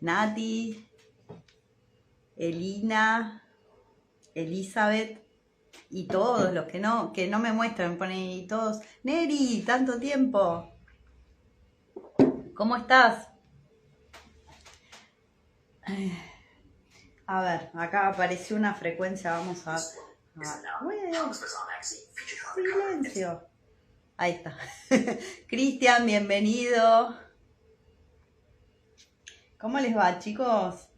Nati, Elina, Elizabeth y todos los que no me muestran, me ponen y todos. Neri, tanto tiempo. ¿Cómo estás? A ver, acá apareció una frecuencia, vamos a... Bueno, silencio. Ahí está. Cristian, bienvenido. ¿Cómo les va, chicos?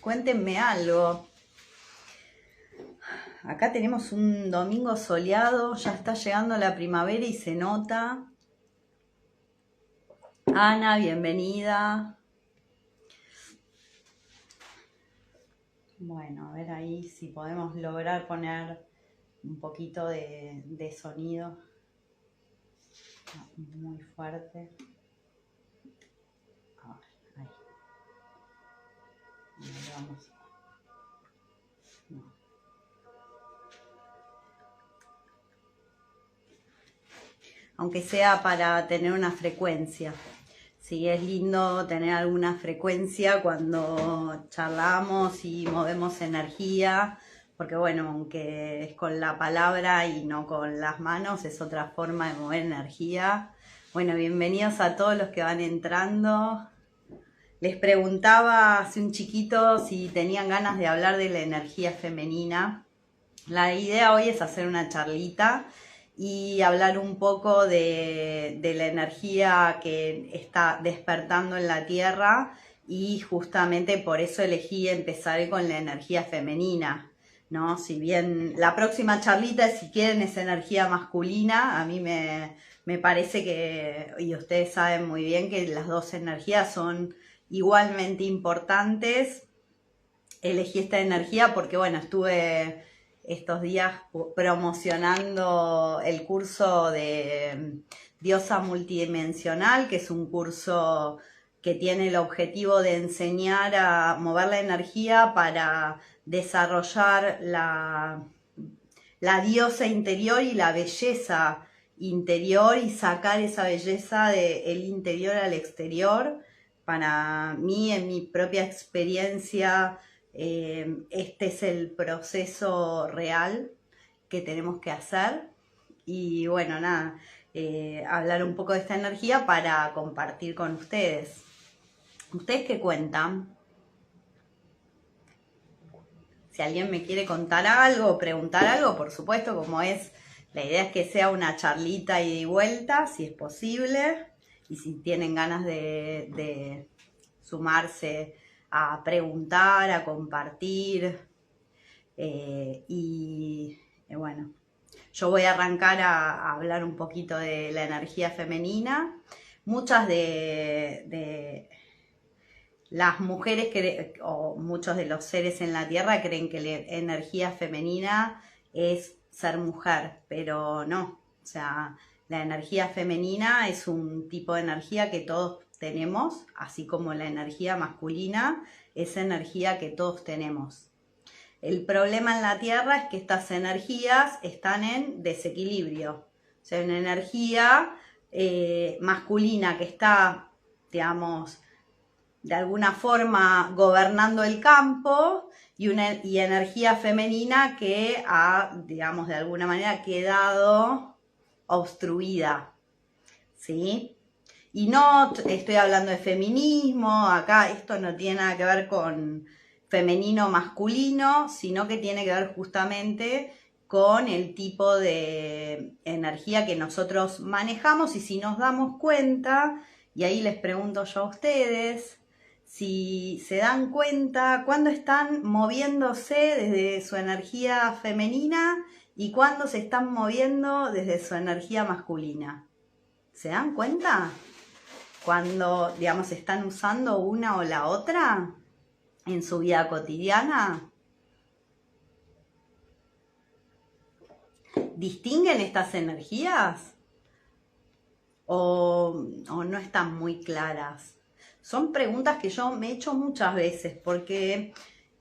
Cuéntenme algo. Acá tenemos un domingo soleado, ya está llegando la primavera y se nota. Ana, bienvenida. Bueno, a ver ahí si podemos lograr poner un poquito de sonido. Muy fuerte. A ver, ahí. Ahí vamos. No. Aunque sea para tener una frecuencia. Sí, es lindo tener alguna frecuencia cuando charlamos y movemos energía, porque bueno, aunque es con la palabra y no con las manos, es otra forma de mover energía. Bueno, bienvenidos a todos los que van entrando. Les preguntaba hace un chiquito si tenían ganas de hablar de la energía femenina. La idea hoy es hacer una charlita y hablar un poco de la energía que está despertando en la Tierra, y justamente por eso elegí empezar con la energía femenina, ¿no? Si bien la próxima charlita, si quieren, es energía masculina, a mí me parece que, y ustedes saben muy bien que las dos energías son igualmente importantes. Elegí esta energía porque, bueno, estuve estos días promocionando el curso de Diosa Multidimensional, que es un curso que tiene el objetivo de enseñar a mover la energía para desarrollar la diosa interior y la belleza interior, y sacar esa belleza del interior al exterior. Para mí, en mi propia experiencia, este es el proceso real que tenemos que hacer. Y bueno, nada, hablar un poco de esta energía para compartir con ustedes. ¿Ustedes qué cuentan? Si alguien me quiere contar algo o preguntar algo, por supuesto, como es, la idea es que sea una charlita ida y vuelta, si es posible, y si tienen ganas de sumarse a preguntar, a compartir, bueno, yo voy a arrancar a hablar un poquito de la energía femenina. Muchas de las mujeres o muchos de los seres en la Tierra creen que la energía femenina es ser mujer, pero no. O sea, la energía femenina es un tipo de energía que todos tenemos, así como la energía masculina es energía que todos tenemos. El problema en la Tierra es que estas energías están en desequilibrio. O sea, una energía masculina que está, digamos, de alguna forma gobernando el campo, y energía femenina que ha, digamos, de alguna manera quedado obstruida, ¿sí? Y no estoy hablando de feminismo, acá esto no tiene nada que ver con femenino o masculino, sino que tiene que ver justamente con el tipo de energía que nosotros manejamos. Y si nos damos cuenta, y ahí les pregunto yo a ustedes, si se dan cuenta cuándo están moviéndose desde su energía femenina y cuándo se están moviendo desde su energía masculina. ¿Se dan cuenta? Cuando, digamos, están usando una o la otra en su vida cotidiana. ¿Distinguen estas energías? ¿O no están muy claras? Son preguntas que yo me he hecho muchas veces, porque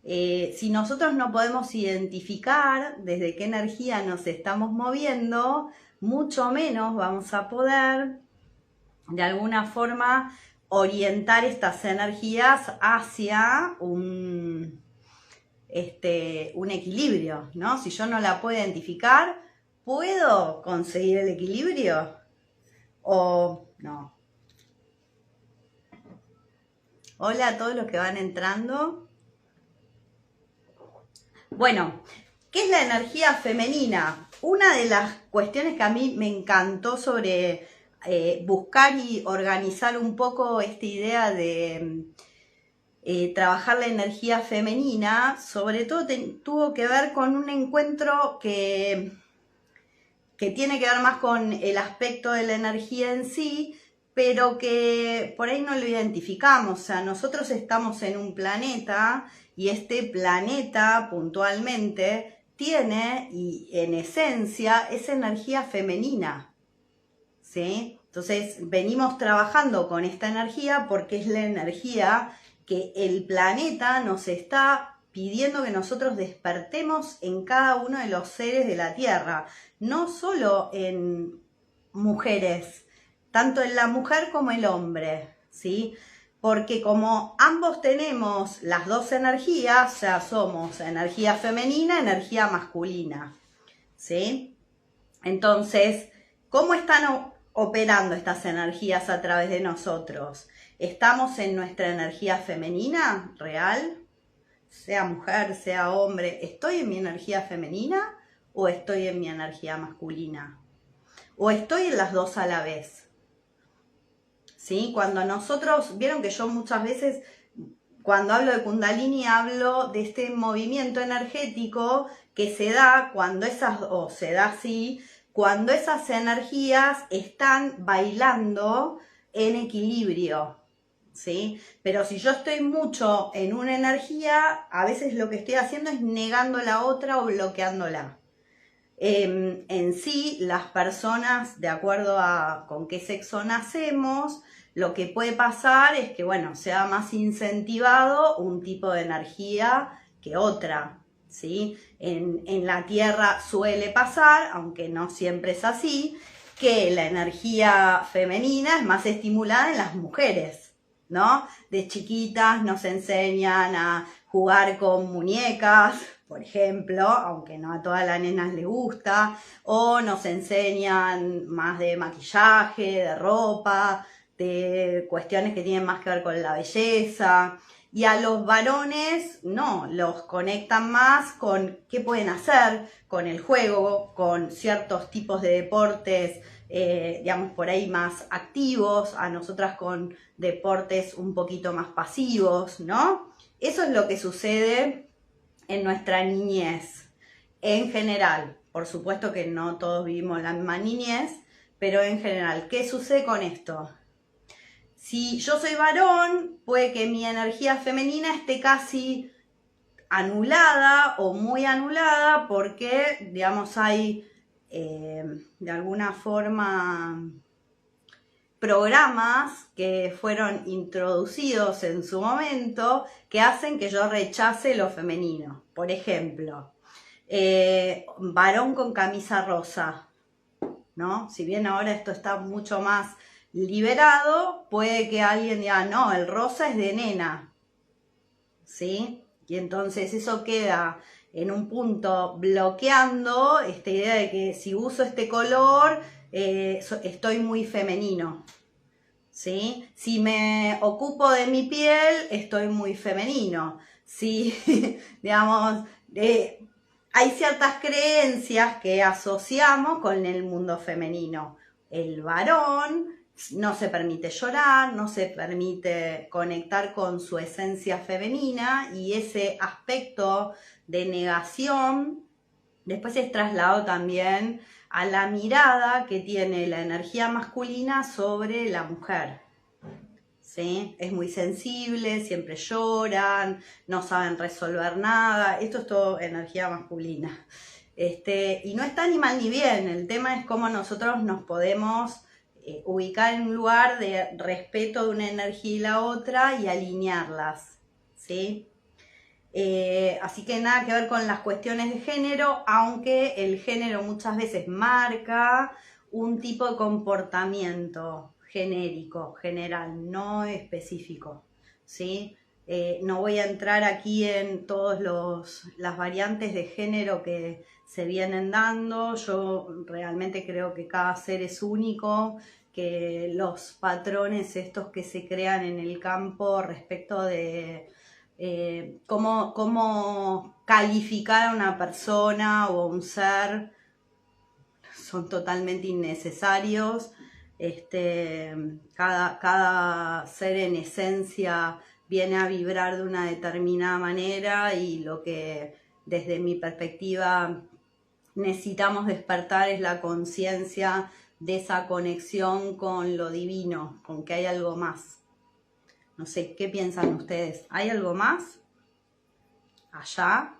si nosotros no podemos identificar desde qué energía nos estamos moviendo, mucho menos vamos a poder de alguna forma orientar estas energías hacia un equilibrio, ¿no? Si yo no la puedo identificar, ¿puedo conseguir el equilibrio o no? Hola a todos los que van entrando. Bueno, ¿qué es la energía femenina? Una de las cuestiones que a mí me encantó sobre buscar y organizar un poco esta idea de trabajar la energía femenina, sobre todo tuvo que ver con un encuentro que tiene que ver más con el aspecto de la energía en sí, pero que por ahí no lo identificamos. O sea, nosotros estamos en un planeta y este planeta puntualmente tiene, y en esencia, esa energía femenina, ¿sí? Entonces venimos trabajando con esta energía porque es la energía que el planeta nos está pidiendo que nosotros despertemos en cada uno de los seres de la Tierra, no solo en mujeres, tanto en la mujer como el hombre, ¿sí? Porque como ambos tenemos las dos energías, o sea, somos energía femenina, energía masculina, ¿sí? Entonces, ¿cómo están operando estas energías a través de nosotros? ¿Estamos en nuestra energía femenina real? Sea mujer, sea hombre, ¿estoy en mi energía femenina o estoy en mi energía masculina? ¿O estoy en las dos a la vez? ¿Sí? Cuando nosotros, vieron que yo muchas veces, cuando hablo de Kundalini, hablo de este movimiento energético que se da cuando cuando esas energías están bailando en equilibrio, ¿sí? Pero si yo estoy mucho en una energía, a veces lo que estoy haciendo es negando la otra o bloqueándola. En sí, las personas, de acuerdo a con qué sexo nacemos, lo que puede pasar es que, bueno, sea más incentivado un tipo de energía que otra, ¿sí? En la Tierra suele pasar, aunque no siempre es así, que la energía femenina es más estimulada en las mujeres, ¿no? De chiquitas nos enseñan a jugar con muñecas, por ejemplo, aunque no a todas las nenas les gusta, o nos enseñan más de maquillaje, de ropa, de cuestiones que tienen más que ver con la belleza. Y a los varones no, los conectan más con qué pueden hacer, con el juego, con ciertos tipos de deportes, digamos, por ahí más activos, a nosotras con deportes un poquito más pasivos, ¿no? Eso es lo que sucede en nuestra niñez, en general. Por supuesto que no todos vivimos la misma niñez, pero en general, ¿qué sucede con esto? Si yo soy varón, puede que mi energía femenina esté casi anulada o muy anulada porque, digamos, hay de alguna forma programas que fueron introducidos en su momento que hacen que yo rechace lo femenino. Por ejemplo, varón con camisa rosa, ¿no? Si bien ahora esto está mucho más liberado, puede que alguien diga, no, el rosa es de nena, ¿sí? Y entonces eso queda en un punto bloqueando esta idea de que si uso este color, estoy muy femenino, ¿sí? Si me ocupo de mi piel, estoy muy femenino. Si, digamos, hay ciertas creencias que asociamos con el mundo femenino. El varón no se permite llorar, no se permite conectar con su esencia femenina y ese aspecto de negación después es trasladado también a la mirada que tiene la energía masculina sobre la mujer, ¿sí? Es muy sensible, siempre lloran, no saben resolver nada, esto es todo energía masculina. Y no está ni mal ni bien, el tema es cómo nosotros nos podemos ubicar en un lugar de respeto de una energía y la otra y alinearlas, ¿sí? Así que nada que ver con las cuestiones de género, aunque el género muchas veces marca un tipo de comportamiento genérico, general, no específico, ¿sí? No voy a entrar aquí en todas las variantes de género que se vienen dando. Yo realmente creo que cada ser es único, que los patrones estos que se crean en el campo respecto de cómo calificar a una persona o a un ser son totalmente innecesarios. Cada ser en esencia viene a vibrar de una determinada manera, y lo que desde mi perspectiva necesitamos despertar es la conciencia de esa conexión con lo divino, con que hay algo más. No sé, ¿qué piensan ustedes? ¿Hay algo más allá?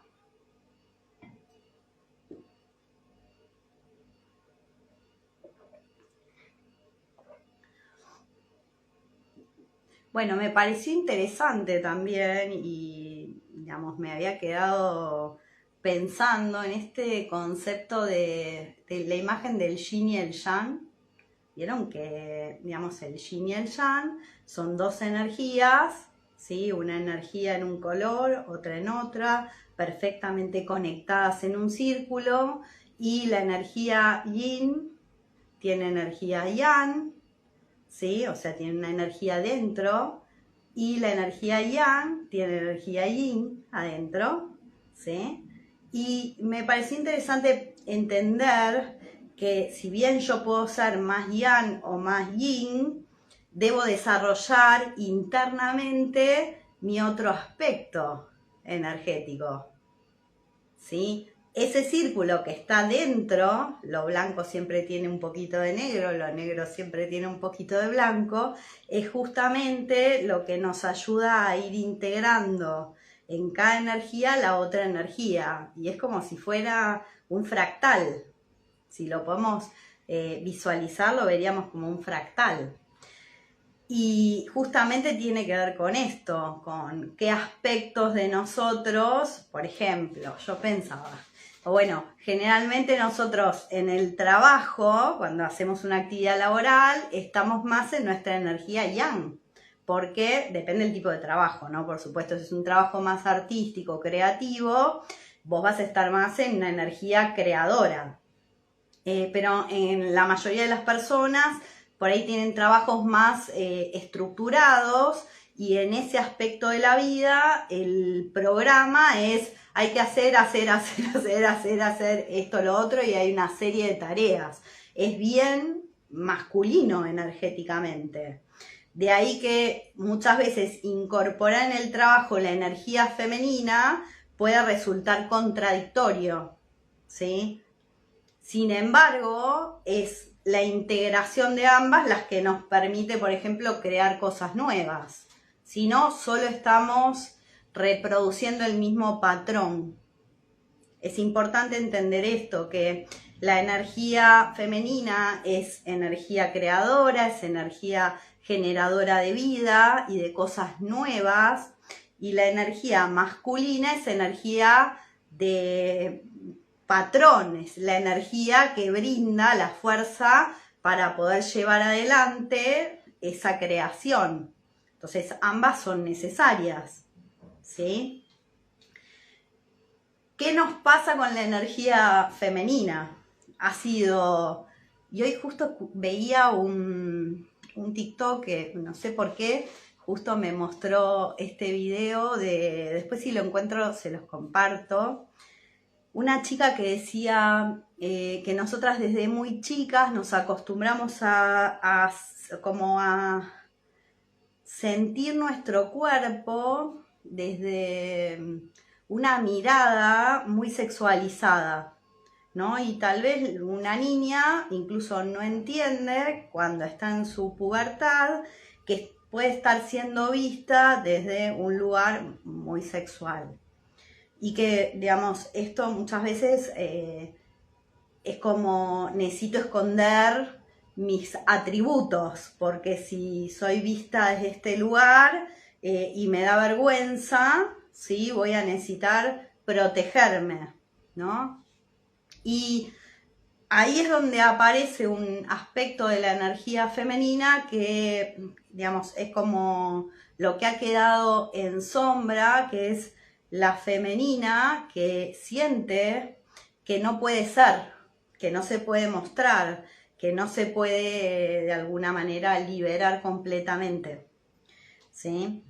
Bueno, me pareció interesante también, y digamos, me había quedado pensando en este concepto de la imagen del yin y el yang. Vieron que, digamos, el yin y el yang son dos energías, ¿sí? Una energía en un color, otra en otra, perfectamente conectadas en un círculo, y la energía yin tiene energía yang, ¿sí? O sea, tiene una energía dentro, y la energía yang tiene energía yin adentro, ¿sí? Y me pareció interesante entender que si bien yo puedo ser más yang o más yin, debo desarrollar internamente mi otro aspecto energético, ¿sí? Ese círculo que está dentro, lo blanco siempre tiene un poquito de negro, lo negro siempre tiene un poquito de blanco, es justamente lo que nos ayuda a ir integrando en cada energía la otra energía, y es como si fuera un fractal. Si lo podemos visualizar, lo veríamos como un fractal. Y justamente tiene que ver con esto, con qué aspectos de nosotros, por ejemplo, yo pensaba, bueno, generalmente nosotros en el trabajo, cuando hacemos una actividad laboral, estamos más en nuestra energía yang, porque depende del tipo de trabajo, ¿no? Por supuesto, si es un trabajo más artístico, creativo, vos vas a estar más en una energía creadora. Pero en la mayoría de las personas por ahí tienen trabajos más estructurados, y en ese aspecto de la vida el programa es hay que hacer esto, lo otro, y hay una serie de tareas. Es bien masculino energéticamente. De ahí que muchas veces incorporar en el trabajo la energía femenina puede resultar contradictorio, ¿sí? Sin embargo, es la integración de ambas las que nos permite, por ejemplo, crear cosas nuevas. Si no, solo estamos reproduciendo el mismo patrón. Es importante entender esto, que la energía femenina es energía creadora, es energía generadora de vida y de cosas nuevas, y la energía masculina es energía de patrones, la energía que brinda la fuerza para poder llevar adelante esa creación. Entonces, ambas son necesarias, ¿sí? ¿Qué nos pasa con la energía femenina? Y hoy justo veía un TikTok que no sé por qué, justo me mostró este video después si lo encuentro se los comparto. Una chica que decía que nosotras desde muy chicas nos acostumbramos a sentir nuestro cuerpo desde una mirada muy sexualizada, ¿no? Y tal vez una niña incluso no entiende cuando está en su pubertad que puede estar siendo vista desde un lugar muy sexual. Y que, digamos, esto muchas veces es como necesito esconder mis atributos, porque si soy vista desde este lugar y me da vergüenza, ¿sí? Voy a necesitar protegerme, ¿no? Y ahí es donde aparece un aspecto de la energía femenina que, digamos, es como lo que ha quedado en sombra, que es la femenina que siente que no puede ser, que no se puede mostrar, que no se puede de alguna manera liberar completamente, ¿sí?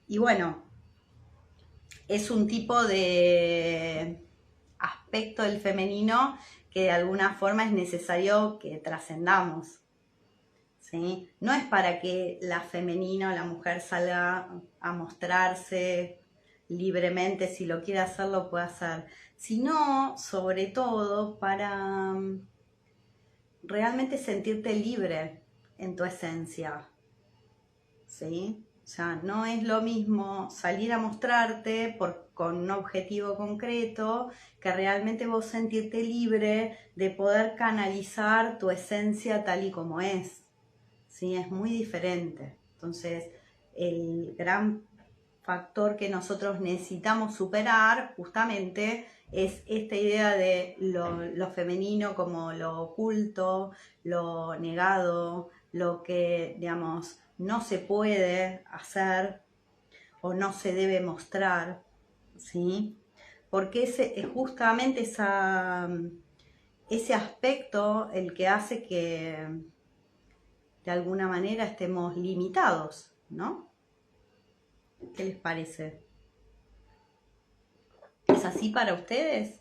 Y bueno, es un tipo de aspecto del femenino que de alguna forma es necesario que trascendamos, ¿sí? No es para que la femenina o la mujer salga a mostrarse libremente, si lo quiere hacer lo puede hacer, sino sobre todo para realmente sentirte libre en tu esencia, ¿sí? O sea, no es lo mismo salir a mostrarte con un objetivo concreto que realmente vos sentirte libre de poder canalizar tu esencia tal y como es, ¿sí? Es muy diferente. Entonces, el gran factor que nosotros necesitamos superar justamente es esta idea de lo femenino como lo oculto, lo negado, lo que, digamos, no se puede hacer o no se debe mostrar, ¿sí? Porque es justamente ese aspecto el que hace que de alguna manera estemos limitados, ¿no? ¿Qué les parece? ¿Es así para ustedes?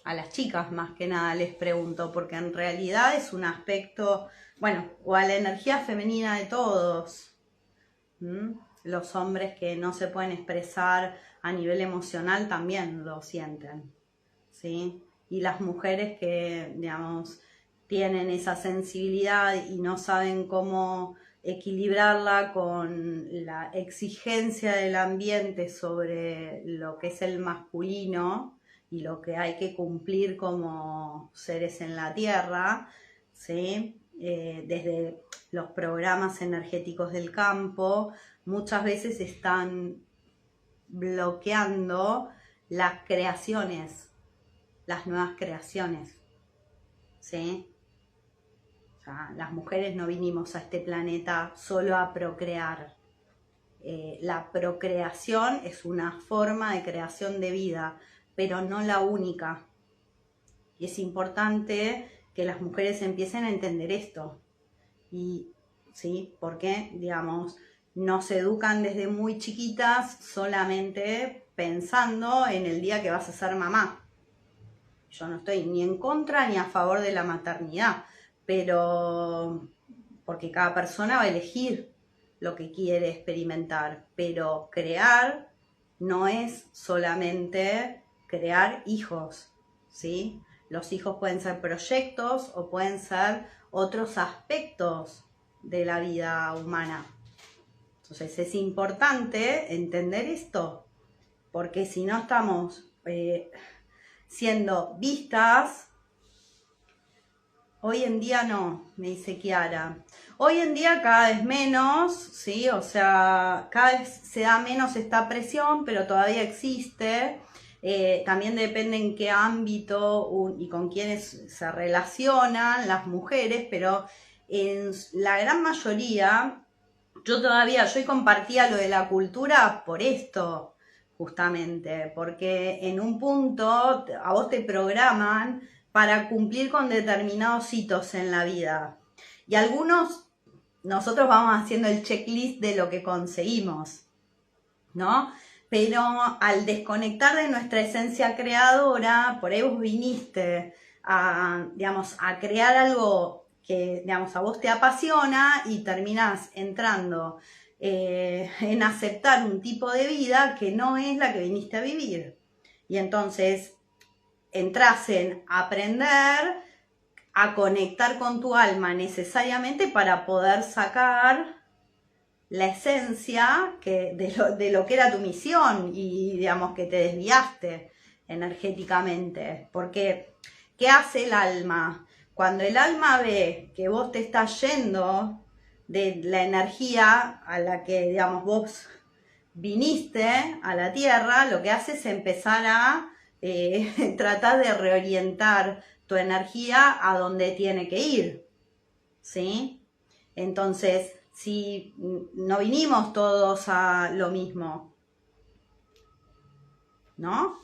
A las chicas más que nada les pregunto, porque en realidad es un aspecto, bueno, o a la energía femenina de todos. Los hombres que no se pueden expresar a nivel emocional también lo sienten, ¿sí? Y las mujeres que, digamos, tienen esa sensibilidad y no saben cómo equilibrarla con la exigencia del ambiente sobre lo que es el masculino y lo que hay que cumplir como seres en la tierra, ¿sí? Desde los programas energéticos del campo, muchas veces están bloqueando las creaciones, las nuevas creaciones, ¿sí? O sea, las mujeres no vinimos a este planeta solo a procrear. La procreación es una forma de creación de vida, pero no la única. Y es importante que las mujeres empiecen a entender esto. Y, ¿sí? Porque, digamos, nos educan desde muy chiquitas solamente pensando en el día que vas a ser mamá. Yo no estoy ni en contra ni a favor de la maternidad, pero porque cada persona va a elegir lo que quiere experimentar, pero crear no es solamente crear hijos, ¿sí? Los hijos pueden ser proyectos o pueden ser otros aspectos de la vida humana. Entonces es importante entender esto, porque si no estamos siendo vistas, hoy en día no, me dice Kiara. Hoy en día cada vez menos, ¿sí? O sea, cada vez se da menos esta presión, pero todavía existe. También depende en qué ámbito y con quiénes se relacionan las mujeres, pero en la gran mayoría, yo compartía lo de la cultura por esto, justamente, porque en un punto a vos te programan para cumplir con determinados hitos en la vida. Y nosotros vamos haciendo el checklist de lo que conseguimos, ¿no? Pero al desconectar de nuestra esencia creadora, por ahí vos viniste digamos, a crear algo que, digamos, a vos te apasiona y terminás entrando en aceptar un tipo de vida que no es la que viniste a vivir. Y entonces entras en aprender a conectar con tu alma necesariamente para poder sacar la esencia de lo que era tu misión y digamos que te desviaste energéticamente. Porque, ¿qué hace el alma? Cuando el alma ve que vos te estás yendo de la energía a la que, digamos, vos viniste a la tierra, lo que hace es empezar a tratar de reorientar tu energía a donde tiene que ir, ¿sí? Entonces, si no vinimos todos a lo mismo, ¿no?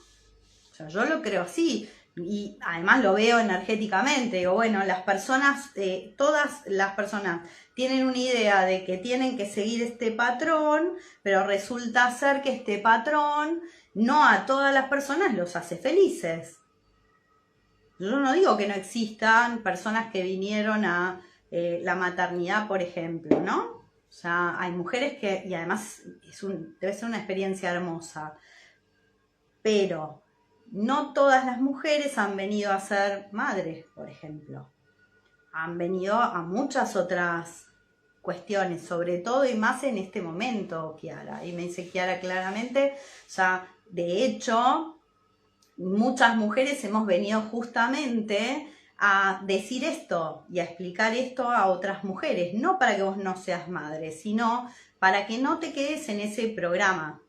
O sea, yo lo creo así. Y además lo veo energéticamente. Digo, bueno, las personas, todas las personas tienen una idea de que tienen que seguir este patrón, pero resulta ser que este patrón no a todas las personas los hace felices. Yo no digo que no existan personas que vinieron a la maternidad, por ejemplo, ¿no? O sea, hay mujeres que, y además debe ser una experiencia hermosa, pero no todas las mujeres han venido a ser madres, por ejemplo. Han venido a muchas otras cuestiones, sobre todo y más en este momento, Kiara. Y me dice Kiara claramente, o sea, de hecho, muchas mujeres hemos venido justamente a decir esto y a explicar esto a otras mujeres, no para que vos no seas madre, sino para que no te quedes en ese programa,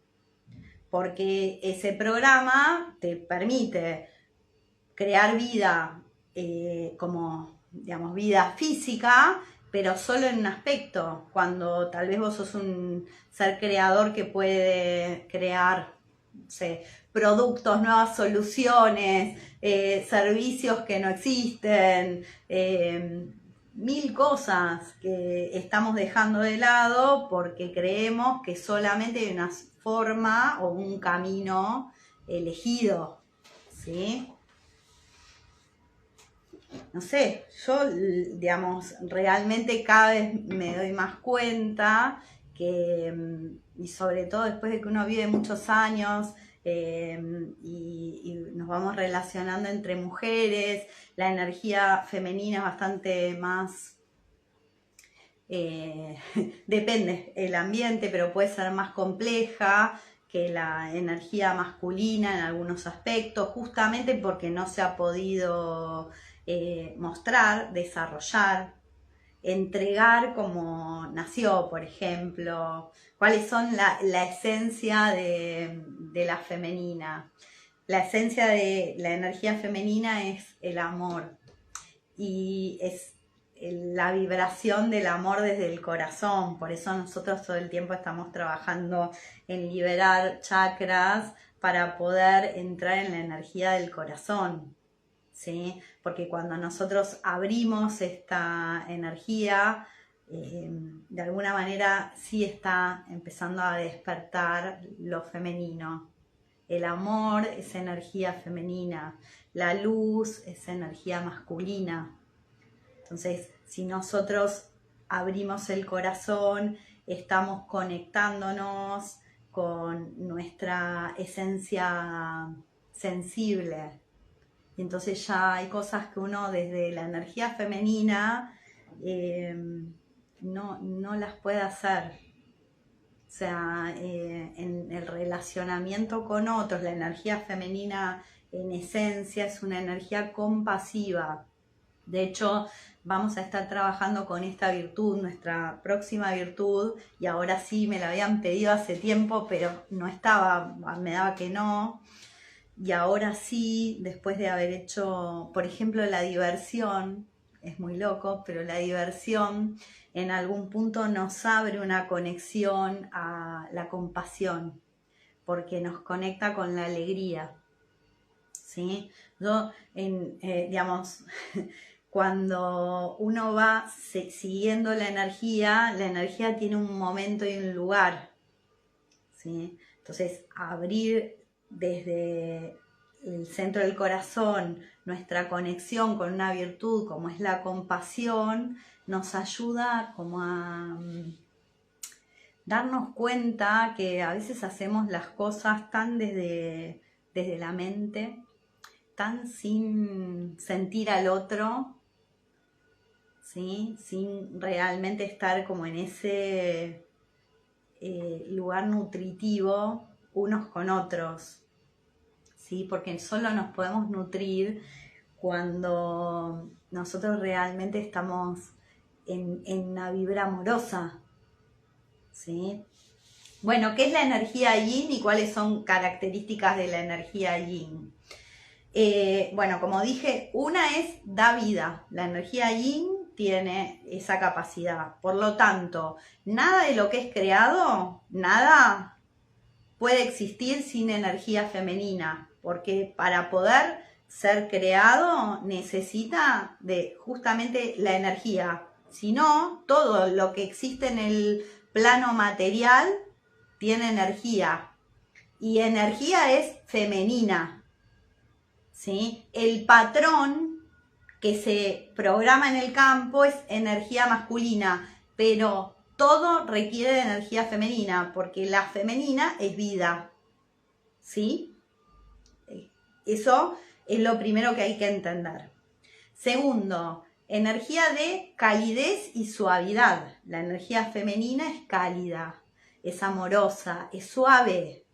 porque ese programa te permite crear vida como, digamos, vida física, pero solo en un aspecto, cuando tal vez vos sos un ser creador que puede crear, no sé, productos, nuevas soluciones, servicios que no existen, mil cosas que estamos dejando de lado porque creemos que solamente hay una forma o un camino elegido, ¿sí? No sé, yo, digamos, realmente cada vez me doy más cuenta que, y sobre todo después de que uno vive muchos años y nos vamos relacionando entre mujeres, la energía femenina es bastante más, depende el ambiente, pero puede ser más compleja que la energía masculina en algunos aspectos, justamente porque no se ha podido mostrar, desarrollar, entregar como nació, por ejemplo, cuáles son la esencia de la femenina. La esencia de la energía femenina es el amor y es la vibración del amor desde el corazón. Por eso nosotros todo el tiempo estamos trabajando en liberar chakras para poder entrar en la energía del corazón, ¿sí? Porque cuando nosotros abrimos esta energía, de alguna manera sí está empezando a despertar lo femenino. El amor es energía femenina, la luz es energía masculina. Entonces, si nosotros abrimos el corazón, estamos conectándonos con nuestra esencia sensible. Y entonces ya hay cosas que uno desde la energía femenina no las puede hacer. O sea, en el relacionamiento con otros, la energía femenina en esencia es una energía compasiva. De hecho, vamos a estar trabajando con esta virtud, nuestra próxima virtud, y ahora sí me la habían pedido hace tiempo, pero no estaba, me daba que no. Y ahora sí, después de haber hecho, por ejemplo, la diversión, es muy loco, pero la diversión en algún punto nos abre una conexión a la compasión, porque nos conecta con la alegría, ¿sí? Yo, digamos, cuando uno va siguiendo la energía tiene un momento y un lugar, ¿sí? Entonces, abrir desde el centro del corazón nuestra conexión con una virtud como es la compasión, nos ayuda como a darnos cuenta que a veces hacemos las cosas tan desde la mente, tan sin sentir al otro, ¿sí? Sin realmente estar como en ese lugar nutritivo unos con otros, ¿sí? Porque solo nos podemos nutrir cuando nosotros realmente estamos en una vibra amorosa, ¿sí? Bueno, ¿qué es la energía yin y cuáles son características de la energía yin? Bueno, como dije, una es da vida. La energía yin tiene esa capacidad. Por lo tanto, nada de lo que es creado, nada puede existir sin energía femenina, porque para poder ser creado necesita de justamente la energía. Si no, todo lo que existe en el plano material tiene energía, y energía es femenina, ¿sí? El patrón que se programa en el campo es energía masculina, pero todo requiere de energía femenina, porque la femenina es vida, ¿sí? Eso es lo primero que hay que entender. Segundo, energía de calidez y suavidad. La energía femenina es cálida, es amorosa, es suave,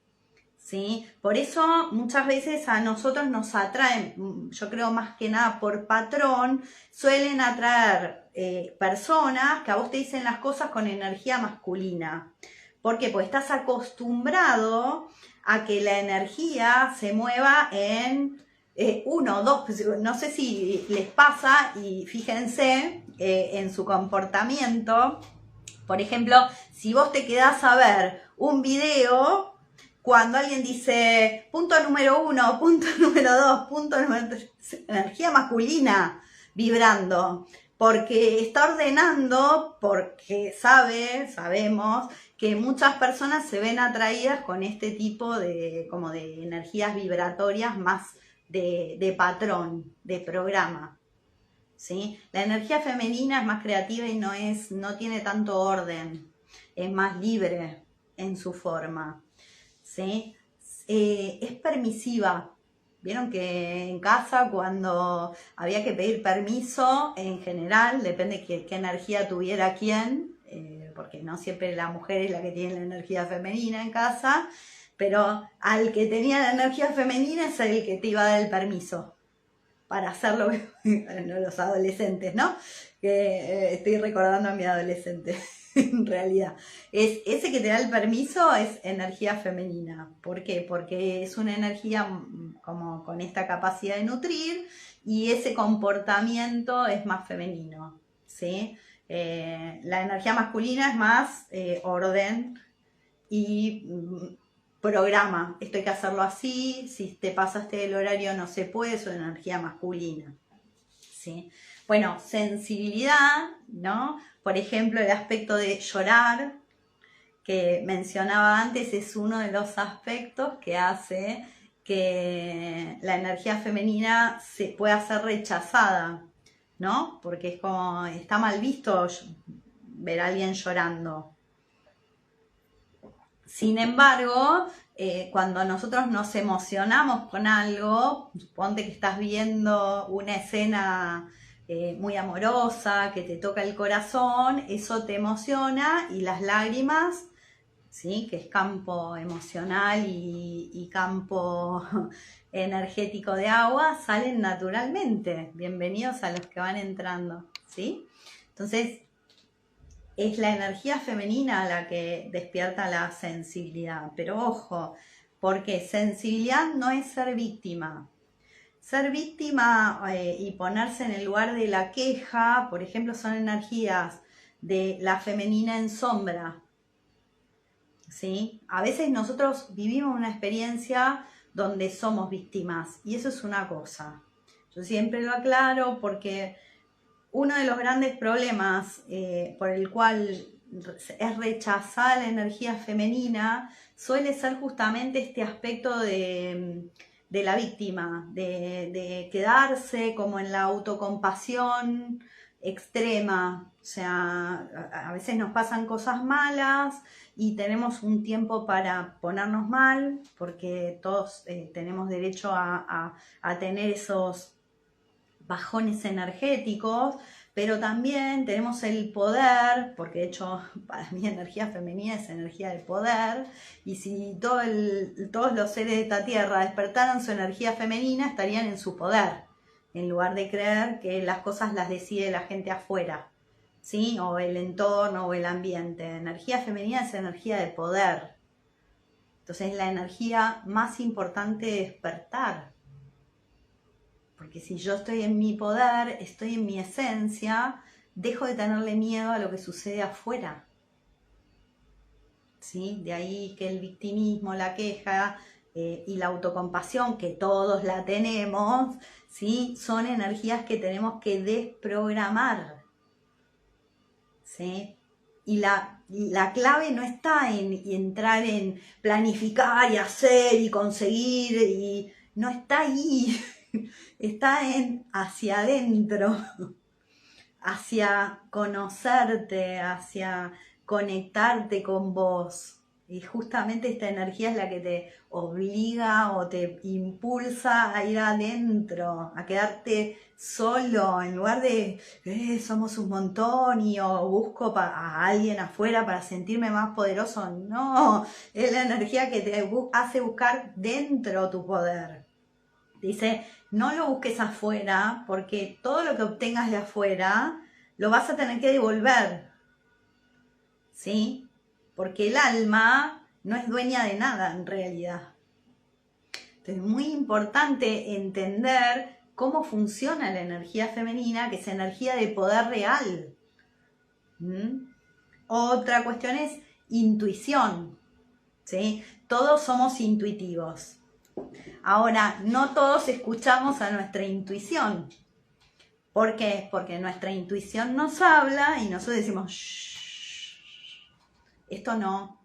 ¿sí? Por eso muchas veces a nosotros nos atraen, yo creo más que nada por patrón, suelen atraer personas que a vos te dicen las cosas con energía masculina. ¿Por qué? Porque estás acostumbrado a que la energía se mueva en uno, dos, no sé si les pasa, y fíjense en su comportamiento. Por ejemplo, si vos te quedás a ver un video, cuando alguien dice punto número 1, punto número 2, punto número 3, energía masculina vibrando, porque está ordenando, porque sabemos que muchas personas se ven atraídas con este tipo de, como de energías vibratorias más de patrón, de programa, ¿sí? La energía femenina es más creativa y no tiene tanto orden, es más libre en su forma, ¿sí? Es permisiva. Vieron que en casa, cuando había que pedir permiso, en general, depende qué energía tuviera quién, porque no siempre la mujer es la que tiene la energía femenina en casa, pero al que tenía la energía femenina es el que te iba a dar el permiso para hacerlo. Los adolescentes, ¿no? Que estoy recordando a mi adolescente. En realidad, es ese que te da el permiso es energía femenina. ¿Por qué? Porque es una energía como con esta capacidad de nutrir, y ese comportamiento es más femenino, ¿sí? La energía masculina es más orden y programa. Esto hay que hacerlo así, si te pasaste del horario no se puede, es una energía masculina, ¿sí? Bueno, sensibilidad, ¿no? Por ejemplo, el aspecto de llorar, que mencionaba antes, es uno de los aspectos que hace que la energía femenina se pueda ser rechazada, ¿no? Porque es como, está mal visto ver a alguien llorando. Sin embargo, cuando nosotros nos emocionamos con algo, suponte que estás viendo una escena muy amorosa, que te toca el corazón, eso te emociona, y las lágrimas, ¿sí? Que es campo emocional y campo energético de agua, salen naturalmente. Bienvenidos a los que van entrando, ¿sí? Entonces, es la energía femenina la que despierta la sensibilidad. Pero ojo, porque sensibilidad no es ser víctima. Ser víctima y ponerse en el lugar de la queja, por ejemplo, son energías de la femenina en sombra, ¿sí? A veces nosotros vivimos una experiencia donde somos víctimas, y eso es una cosa. Yo siempre lo aclaro porque uno de los grandes problemas por el cual es rechazada la energía femenina suele ser justamente este aspecto de la víctima, de quedarse como en la autocompasión extrema. O sea, a veces nos pasan cosas malas y tenemos un tiempo para ponernos mal, porque todos tenemos derecho a tener esos bajones energéticos, pero también tenemos el poder, porque de hecho para mí energía femenina es energía de poder, y si todos los seres de esta tierra despertaran su energía femenina, estarían en su poder, en lugar de creer que las cosas las decide la gente afuera, ¿sí? O el entorno o el ambiente. Energía femenina es energía de poder. Entonces es la energía más importante de despertar. Porque si yo estoy en mi poder, estoy en mi esencia, dejo de tenerle miedo a lo que sucede afuera. ¿Sí? De ahí que el victimismo, la queja y la autocompasión, que todos la tenemos, ¿sí? Son energías que tenemos que desprogramar. ¿Sí? Y la clave no está en entrar en planificar y hacer y conseguir, y no está ahí, está en hacia adentro, hacia conocerte, hacia conectarte con vos. Y justamente esta energía es la que te obliga o te impulsa a ir adentro, a quedarte solo, en lugar de somos un montón y o busco a alguien afuera para sentirme más poderoso. No, es la energía que te hace buscar dentro tu poder. Dice, no lo busques afuera, porque todo lo que obtengas de afuera lo vas a tener que devolver. ¿Sí? Porque el alma no es dueña de nada en realidad. Entonces es muy importante entender cómo funciona la energía femenina, que es energía de poder real. Otra cuestión es intuición. ¿Sí? Todos somos intuitivos. Ahora, no todos escuchamos a nuestra intuición. ¿Por qué? Porque nuestra intuición nos habla y nosotros decimos, shh, esto no.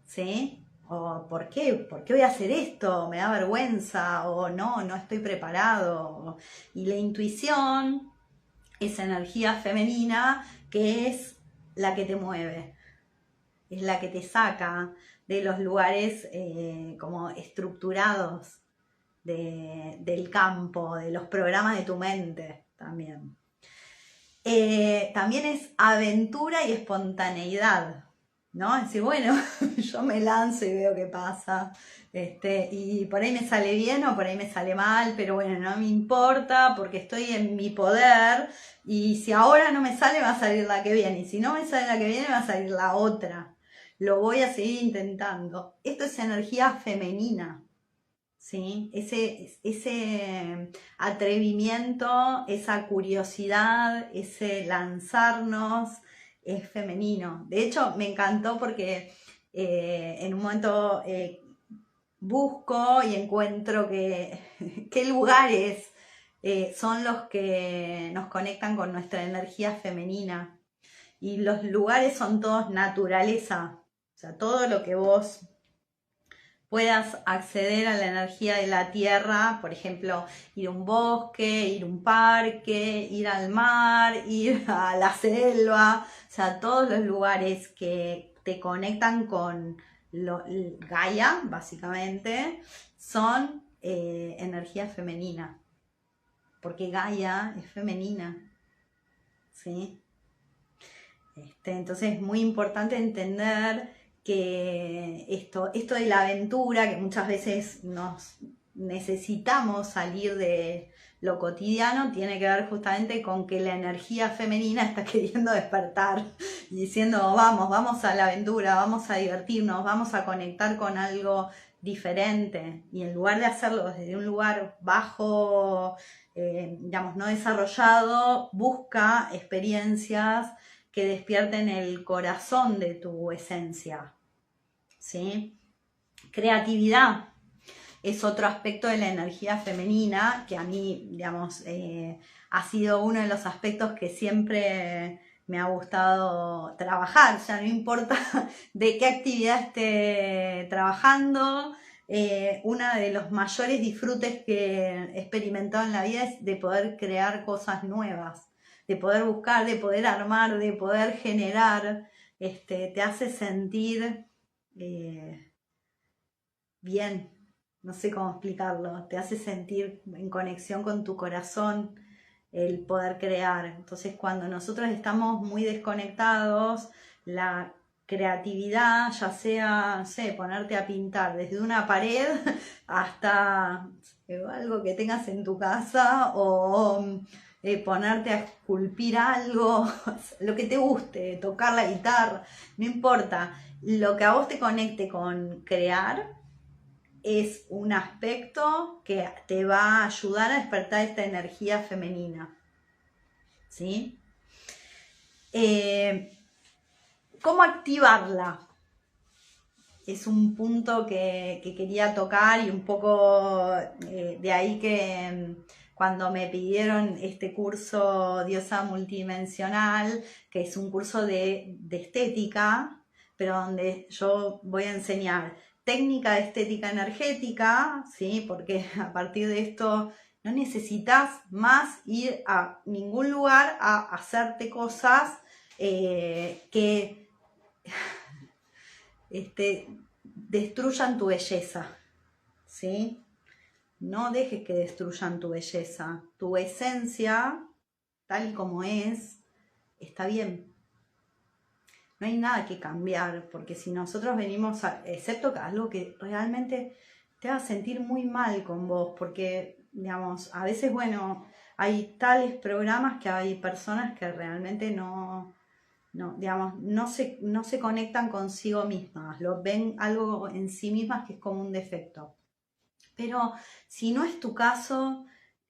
¿Sí? O ¿por qué? ¿Por qué voy a hacer esto? Me da vergüenza, o no estoy preparado. Y la intuición es energía femenina que es la que te mueve, es la que te saca de los lugares como estructurados del campo, de los programas de tu mente también. También es aventura y espontaneidad, ¿no? Es decir, bueno, yo me lanzo y veo qué pasa, y por ahí me sale bien o por ahí me sale mal, pero bueno, no me importa porque estoy en mi poder, y si ahora no me sale, va a salir la que viene, y si no me sale la que viene, va a salir la otra. Lo voy a seguir intentando. Esto es energía femenina, ¿sí? Ese atrevimiento, esa curiosidad, ese lanzarnos es femenino. De hecho, me encantó porque en un momento busco y encuentro qué lugares son los que nos conectan con nuestra energía femenina. Y los lugares son todos naturaleza. O sea, todo lo que vos puedas acceder a la energía de la tierra, por ejemplo, ir a un bosque, ir a un parque, ir al mar, ir a la selva, o sea, todos los lugares que te conectan con Gaia, básicamente, son energía femenina, porque Gaia es femenina, ¿sí? Entonces es muy importante entender que esto de la aventura, que muchas veces nos necesitamos salir de lo cotidiano, tiene que ver justamente con que la energía femenina está queriendo despertar y diciendo vamos a la aventura, vamos a divertirnos, vamos a conectar con algo diferente, y en lugar de hacerlo desde un lugar bajo, digamos, no desarrollado, busca experiencias que despierten el corazón de tu esencia, ¿sí? Creatividad es otro aspecto de la energía femenina que a mí, digamos, ha sido uno de los aspectos que siempre me ha gustado trabajar. O sea, no importa de qué actividad esté trabajando, uno de los mayores disfrutes que he experimentado en la vida es de poder crear cosas nuevas, de poder buscar, de poder armar, de poder generar. Te hace sentir bien, no sé cómo explicarlo, te hace sentir en conexión con tu corazón el poder crear. Entonces, cuando nosotros estamos muy desconectados, la creatividad, ya sea, no sé, ponerte a pintar desde una pared hasta algo que tengas en tu casa, o ponerte a esculpir algo, lo que te guste, tocar la guitarra, no importa, lo que a vos te conecte con crear, es un aspecto que te va a ayudar a despertar esta energía femenina, ¿sí? ¿Cómo activarla? Es un punto que quería tocar y un poco de ahí que cuando me pidieron este curso Diosa Multidimensional, que es un curso de estética, pero donde yo voy a enseñar técnica de estética energética, ¿sí? Porque a partir de esto no necesitas más ir a ningún lugar a hacerte cosas que destruyan tu belleza, ¿sí? No dejes que destruyan tu belleza. Tu esencia, tal y como es, está bien. No hay nada que cambiar, porque si nosotros venimos, excepto algo que realmente te va a sentir muy mal con vos, porque, digamos, a veces, bueno, hay tales programas que hay personas que realmente digamos, no se conectan consigo mismas, lo ven algo en sí mismas que es como un defecto. Pero si no es tu caso,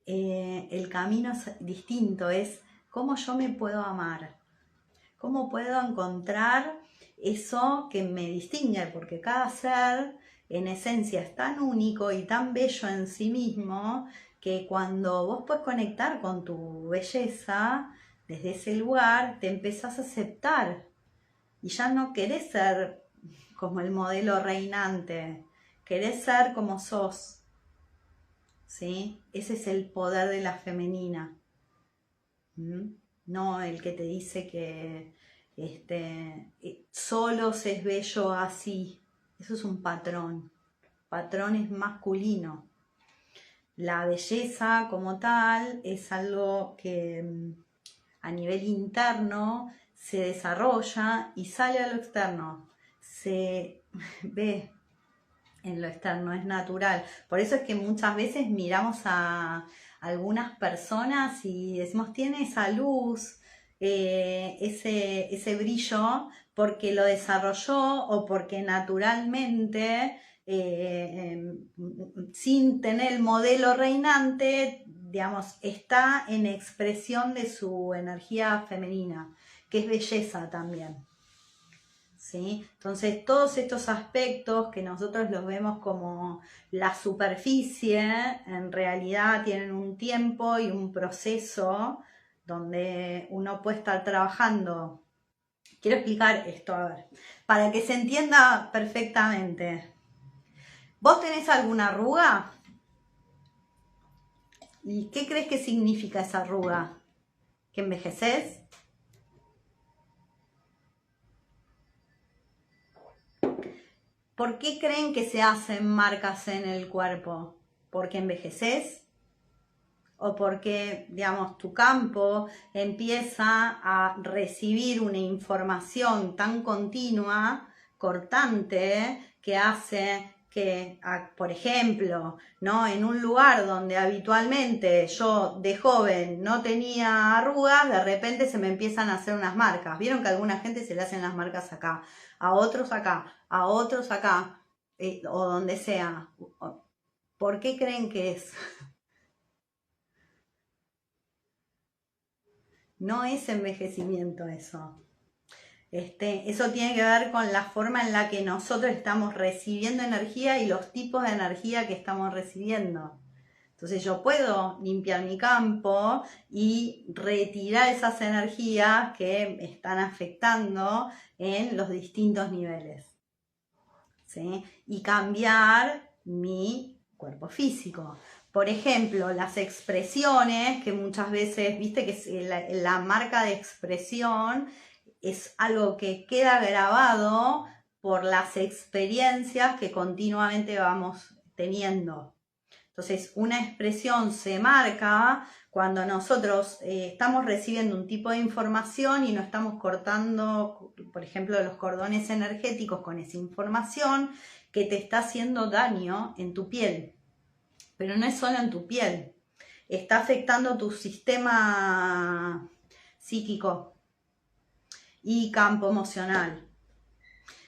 el camino es distinto, es cómo yo me puedo amar, cómo puedo encontrar eso que me distingue, porque cada ser en esencia es tan único y tan bello en sí mismo que cuando vos puedes conectar con tu belleza, desde ese lugar te empezás a aceptar y ya no querés ser como el modelo reinante, querés ser como sos, ¿sí? Ese es el poder de la femenina. No el que te dice que solo se es bello así. Eso es un patrón. Patrón es masculino. La belleza como tal es algo que a nivel interno se desarrolla y sale a lo externo. Se ve en lo externo, es natural. Por eso es que muchas veces miramos a algunas personas y decimos, tiene esa luz, ese brillo, porque lo desarrolló o porque naturalmente, sin tener el modelo reinante, digamos, está en expresión de su energía femenina, que es belleza también. ¿Sí? Entonces, todos estos aspectos que nosotros los vemos como la superficie, en realidad tienen un tiempo y un proceso donde uno puede estar trabajando. Quiero explicar esto, a ver, para que se entienda perfectamente. ¿Vos tenés alguna arruga? ¿Y qué crees que significa esa arruga? ¿Que envejeces? ¿Por qué creen que se hacen marcas en el cuerpo? ¿Porque envejeces? ¿O porque, digamos, tu campo empieza a recibir una información tan continua, cortante, que hace que, por ejemplo, ¿no? En un lugar donde habitualmente yo de joven no tenía arrugas, de repente se me empiezan a hacer unas marcas. Vieron que a alguna gente se le hacen las marcas acá, a otros acá, a otros acá, o donde sea. ¿Por qué creen que es? No es envejecimiento eso. Eso tiene que ver con la forma en la que nosotros estamos recibiendo energía y los tipos de energía que estamos recibiendo. Entonces yo puedo limpiar mi campo y retirar esas energías que me están afectando en los distintos niveles, ¿sí? Y cambiar mi cuerpo físico. Por ejemplo, las expresiones, que muchas veces, viste que la marca de expresión es algo que queda grabado por las experiencias que continuamente vamos teniendo. Entonces, una expresión se marca cuando nosotros estamos recibiendo un tipo de información y no estamos cortando, por ejemplo, los cordones energéticos con esa información que te está haciendo daño en tu piel. Pero no es solo en tu piel, está afectando tu sistema psíquico y campo emocional.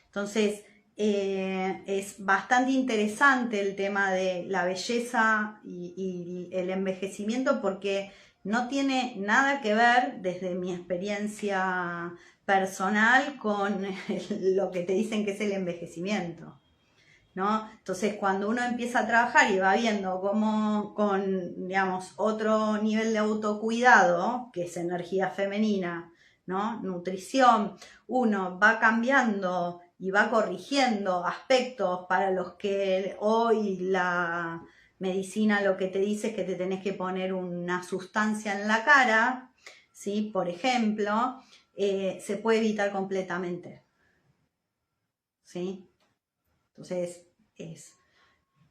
Entonces, es bastante interesante el tema de la belleza y el envejecimiento, porque no tiene nada que ver desde mi experiencia personal con lo que te dicen que es el envejecimiento, ¿no? Entonces, cuando uno empieza a trabajar y va viendo cómo con, digamos, otro nivel de autocuidado, que es energía femenina, ¿no? Nutrición, uno va cambiando y va corrigiendo aspectos para los que hoy la medicina lo que te dice es que te tenés que poner una sustancia en la cara, ¿sí? Por ejemplo, se puede evitar completamente, ¿sí? Entonces, es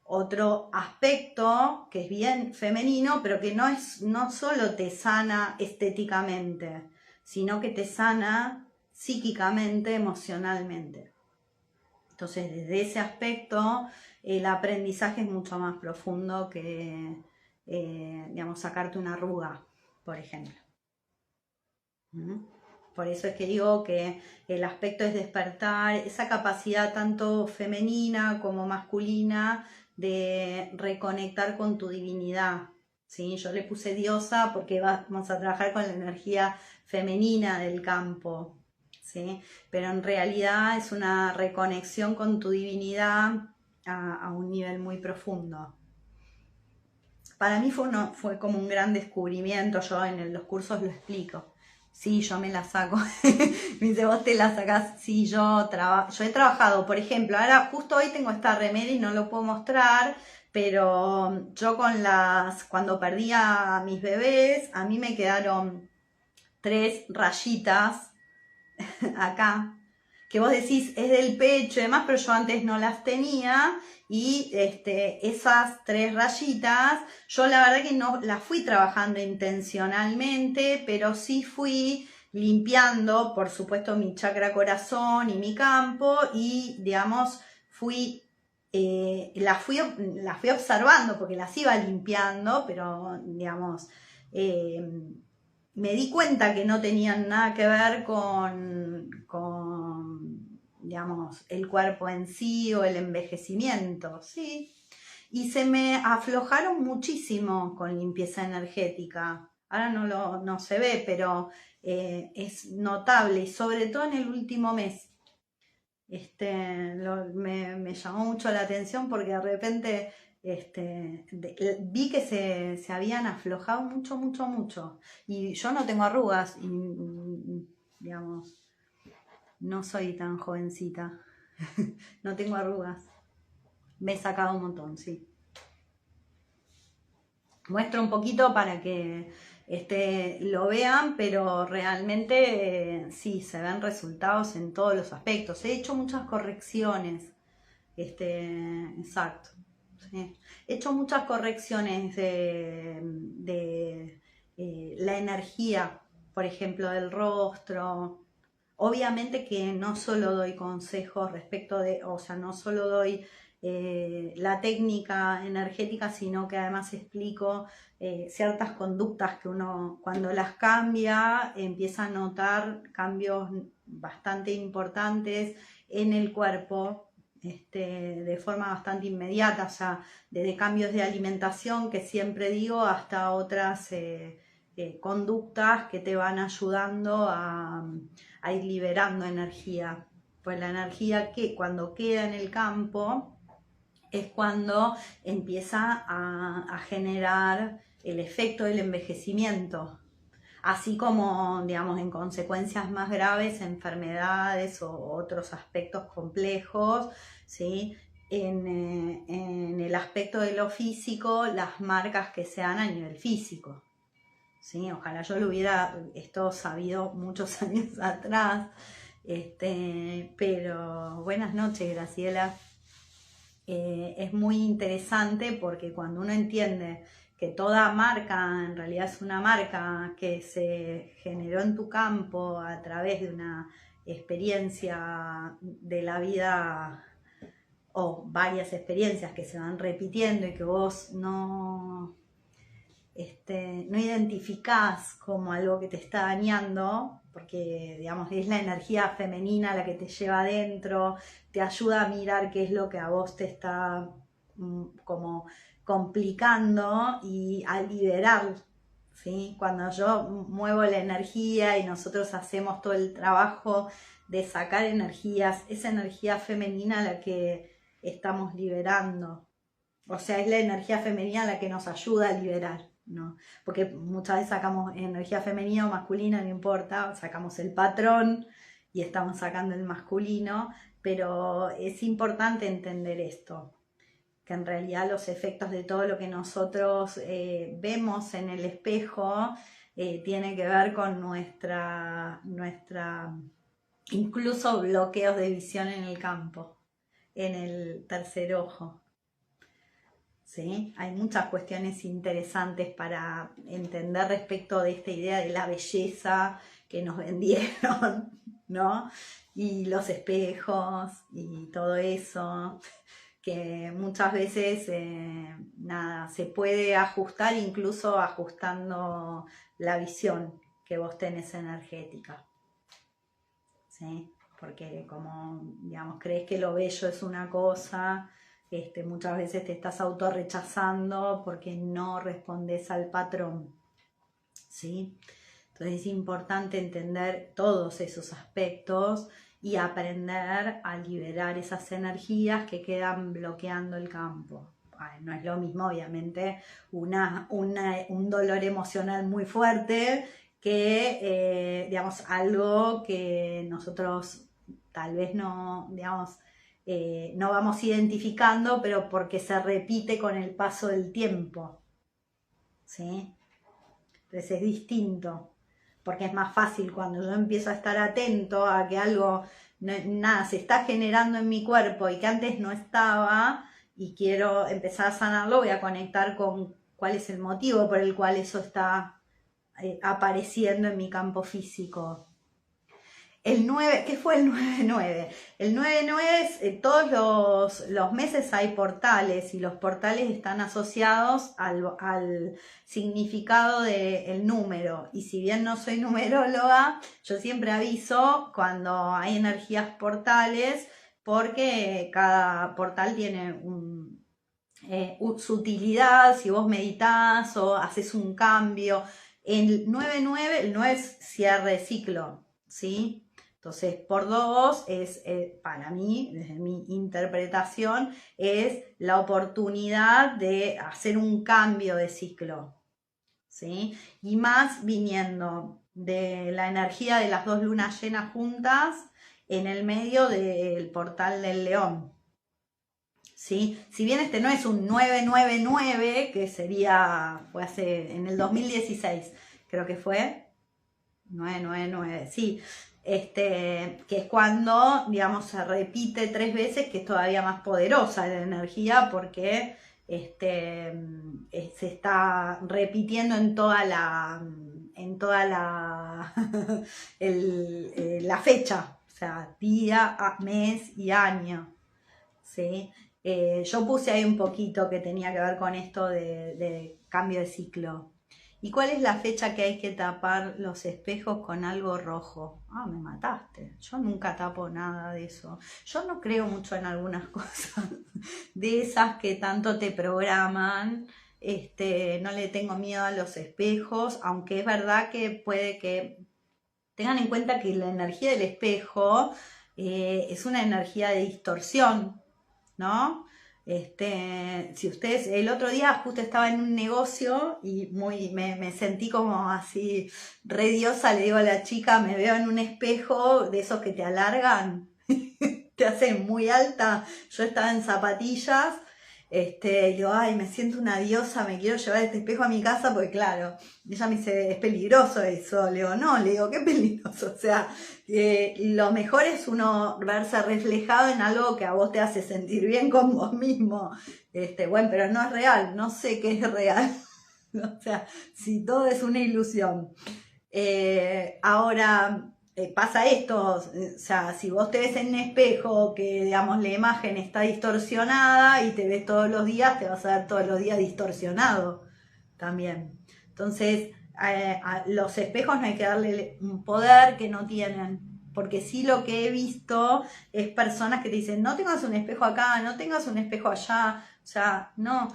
otro aspecto que es bien femenino, pero que no solo te sana estéticamente, sino que te sana psíquicamente, emocionalmente. Entonces, desde ese aspecto, el aprendizaje es mucho más profundo que, digamos, sacarte una arruga, por ejemplo. Por eso es que digo que el aspecto es despertar esa capacidad tanto femenina como masculina de reconectar con tu divinidad. ¿Sí? Yo le puse diosa porque vamos a trabajar con la energía femenina del campo, ¿sí? Pero en realidad es una reconexión con tu divinidad a un nivel muy profundo. Para mí fue como un gran descubrimiento, yo en los cursos lo explico. Sí, yo me la saco. Me dice, vos te la sacás. Sí, yo he trabajado, por ejemplo, ahora justo hoy tengo esta remera y no lo puedo mostrar, pero yo cuando perdí a mis bebés, a mí me quedaron 3 rayitas acá, que vos decís es del pecho y demás, pero yo antes no las tenía, y esas 3 rayitas, yo la verdad que no las fui trabajando intencionalmente, pero sí fui limpiando, por supuesto, mi chakra corazón y mi campo, y digamos, las fui observando porque las iba limpiando, pero digamos, me di cuenta que no tenían nada que ver digamos, el cuerpo en sí o el envejecimiento, ¿sí? Y se me aflojaron muchísimo con limpieza energética. Ahora no se ve, pero es notable, y sobre todo en el último mes. Me llamó mucho la atención porque de repente vi que se habían aflojado mucho, mucho, mucho. Y yo no tengo arrugas y, digamos, no soy tan jovencita. No tengo arrugas. Me he sacado un montón, sí. Muestro un poquito para que lo vean, pero realmente sí, se ven resultados en todos los aspectos. He hecho muchas correcciones. Exacto. Sí. He hecho muchas correcciones de la energía, por ejemplo, del rostro. Obviamente que no solo doy consejos respecto de, o sea, no solo doy la técnica energética, sino que además explico ciertas conductas que uno cuando las cambia empieza a notar cambios bastante importantes en el cuerpo, de forma bastante inmediata, o sea, desde cambios de alimentación que siempre digo hasta otras conductas que te van ayudando a ir liberando energía. Pues la energía que cuando queda en el campo es cuando empieza a generar el efecto del envejecimiento, así como, digamos, en consecuencias más graves, enfermedades o otros aspectos complejos, ¿sí? En el aspecto de lo físico, las marcas que se dan a nivel físico. ¿Sí? Ojalá yo lo hubiera esto sabido muchos años atrás, pero buenas noches, Graciela. Es muy interesante porque cuando uno entiende que toda marca en realidad es una marca que se generó en tu campo a través de una experiencia de la vida o varias experiencias que se van repitiendo y que vos no identificás como algo que te está dañando, porque, digamos, es la energía femenina la que te lleva adentro, te ayuda a mirar qué es lo que a vos te está como complicando y a liberar, ¿sí? Cuando yo muevo la energía y nosotros hacemos todo el trabajo de sacar energías, esa energía femenina la que estamos liberando. O sea, es la energía femenina la que nos ayuda a liberar, ¿no? Porque muchas veces sacamos energía femenina o masculina, no importa, sacamos el patrón y estamos sacando el masculino, pero es importante entender esto, que en realidad los efectos de todo lo que nosotros vemos en el espejo tiene que ver con nuestra incluso bloqueos de visión en el campo, en el tercer ojo. ¿Sí? Hay muchas cuestiones interesantes para entender respecto de esta idea de la belleza que nos vendieron, ¿no? Y los espejos y todo eso, que muchas veces nada, se puede ajustar incluso ajustando la visión que vos tenés energética, ¿sí? Porque como, digamos, crees que lo bello es una cosa, muchas veces te estás autorrechazando porque no respondes al patrón, ¿sí? Entonces es importante entender todos esos aspectos y aprender a liberar esas energías que quedan bloqueando el campo. No es lo mismo, obviamente, un dolor emocional muy fuerte que, digamos, algo que nosotros tal vez no, digamos, no vamos identificando, pero porque se repite con el paso del tiempo, ¿sí? Entonces es distinto, porque es más fácil cuando yo empiezo a estar atento a que algo, nada, se está generando en mi cuerpo y que antes no estaba y quiero empezar a sanarlo, voy a conectar con cuál es el motivo por el cual eso está apareciendo en mi campo físico. El 9, ¿qué fue el 9-9? El 9-9 es, todos los meses hay portales y los portales están asociados al significado del número. Y si bien no soy numeróloga, yo siempre aviso cuando hay energías portales porque cada portal tiene su utilidad, si vos meditás o haces un cambio. El 9-9, el 9 es cierre de ciclo, ¿sí? Entonces, por 2 es, para mí, desde mi interpretación, es la oportunidad de hacer un cambio de ciclo, ¿sí? Y más viniendo de la energía de las 2 lunas llenas juntas en el medio del portal del león, ¿sí? Si bien este no es un 999, que sería, fue en el 2016, creo que fue, 999, sí, que es cuando, digamos, se repite 3 veces, que es todavía más poderosa la energía porque se está repitiendo en toda la la fecha, o sea, día, mes y año, ¿sí? Yo puse ahí un poquito que tenía que ver con esto de cambio de ciclo. ¿Y cuál es la fecha que hay que tapar los espejos con algo rojo? Ah, me mataste. Yo nunca tapo nada de eso. Yo no creo mucho en algunas cosas de esas que tanto te programan. No le tengo miedo a los espejos, aunque es verdad que puede que tengan en cuenta que la energía del espejo es una energía de distorsión, ¿no? Si ustedes, el otro día justo estaba en un negocio y me sentí como así re diosa, le digo a la chica, me veo en un espejo de esos que te alargan, te hacen muy alta. Yo estaba en zapatillas, y digo, ay, me siento una diosa, me quiero llevar este espejo a mi casa, porque claro, ella me dice, es peligroso eso. Le digo, no, le digo, qué peligroso. O sea, lo mejor es uno verse reflejado en algo que a vos te hace sentir bien con vos mismo. Bueno, pero no es real, no sé qué es real. O sea, si todo es una ilusión. Ahora, pasa esto, o sea, si vos te ves en un espejo que, digamos, la imagen está distorsionada y te ves todos los días, te vas a ver todos los días distorsionado también. Entonces, a los espejos no hay que darle un poder que no tienen. Porque sí, lo que he visto es personas que te dicen, no tengas un espejo acá, no tengas un espejo allá. O sea, no.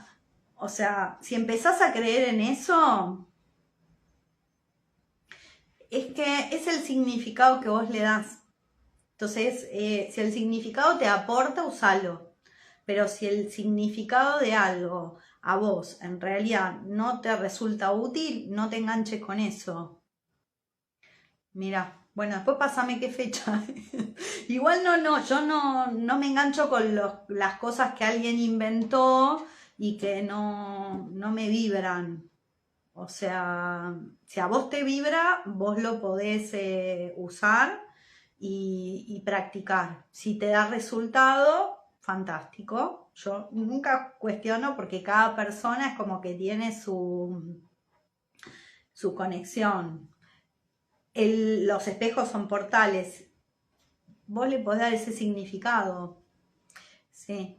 O sea, si empezás a creer en eso, es que es el significado que vos le das. Entonces, si el significado te aporta, usalo. Pero si el significado de algo a vos en realidad no te resulta útil, no te enganches con eso. Mira, bueno, después pasame qué fecha. Igual yo no me engancho con las cosas que alguien inventó y que no me vibran. O sea, si a vos te vibra, vos lo podés usar y practicar. Si te da resultado, fantástico. Yo nunca cuestiono porque cada persona es como que tiene su conexión. Los espejos son portales. Vos le podés dar ese significado. Sí.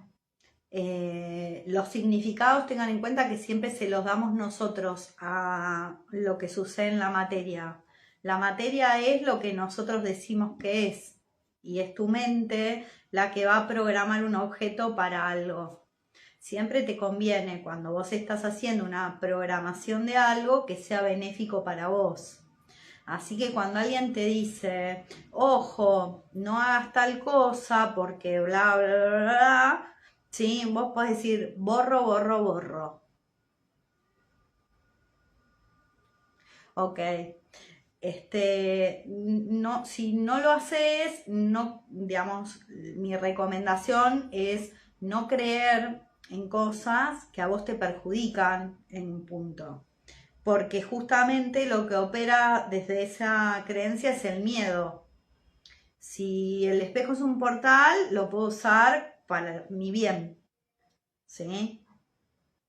Los significados tengan en cuenta que siempre se los damos nosotros a lo que sucede en la materia. La materia es lo que nosotros decimos que es, y es tu mente la que va a programar un objeto para algo. Siempre te conviene, cuando vos estás haciendo una programación de algo, que sea benéfico para vos. Así que cuando alguien te dice, ojo, no hagas tal cosa porque bla, bla, bla, bla, ¿sí? Vos podés decir, borro, borro, borro. Ok. No, si no lo haces, no, digamos, mi recomendación es no creer en cosas que a vos te perjudican en un punto. Porque justamente lo que opera desde esa creencia es el miedo. Si el espejo es un portal, lo puedo usar para mi bien, ¿sí?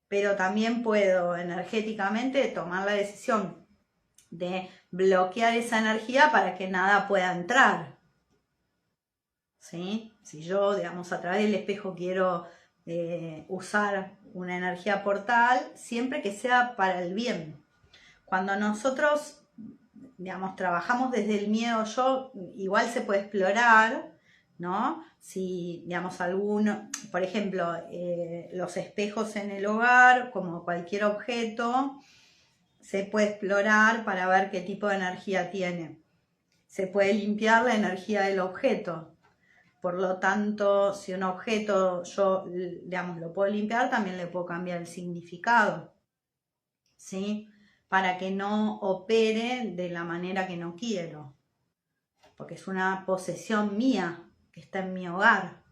Pero también puedo energéticamente tomar la decisión de bloquear esa energía para que nada pueda entrar, ¿sí? Si yo, digamos, a través del espejo quiero usar una energía portal, siempre que sea para el bien. Cuando nosotros, digamos, trabajamos desde el miedo, igual se puede explorar, ¿no? Si, digamos, por ejemplo, los espejos en el hogar, como cualquier objeto, se puede explorar para ver qué tipo de energía tiene. Se puede limpiar la energía del objeto. Por lo tanto, si un objeto yo, digamos, lo puedo limpiar, también le puedo cambiar el significado, ¿sí? Para que no opere de la manera que no quiero. Porque es una posesión mía que está en mi hogar.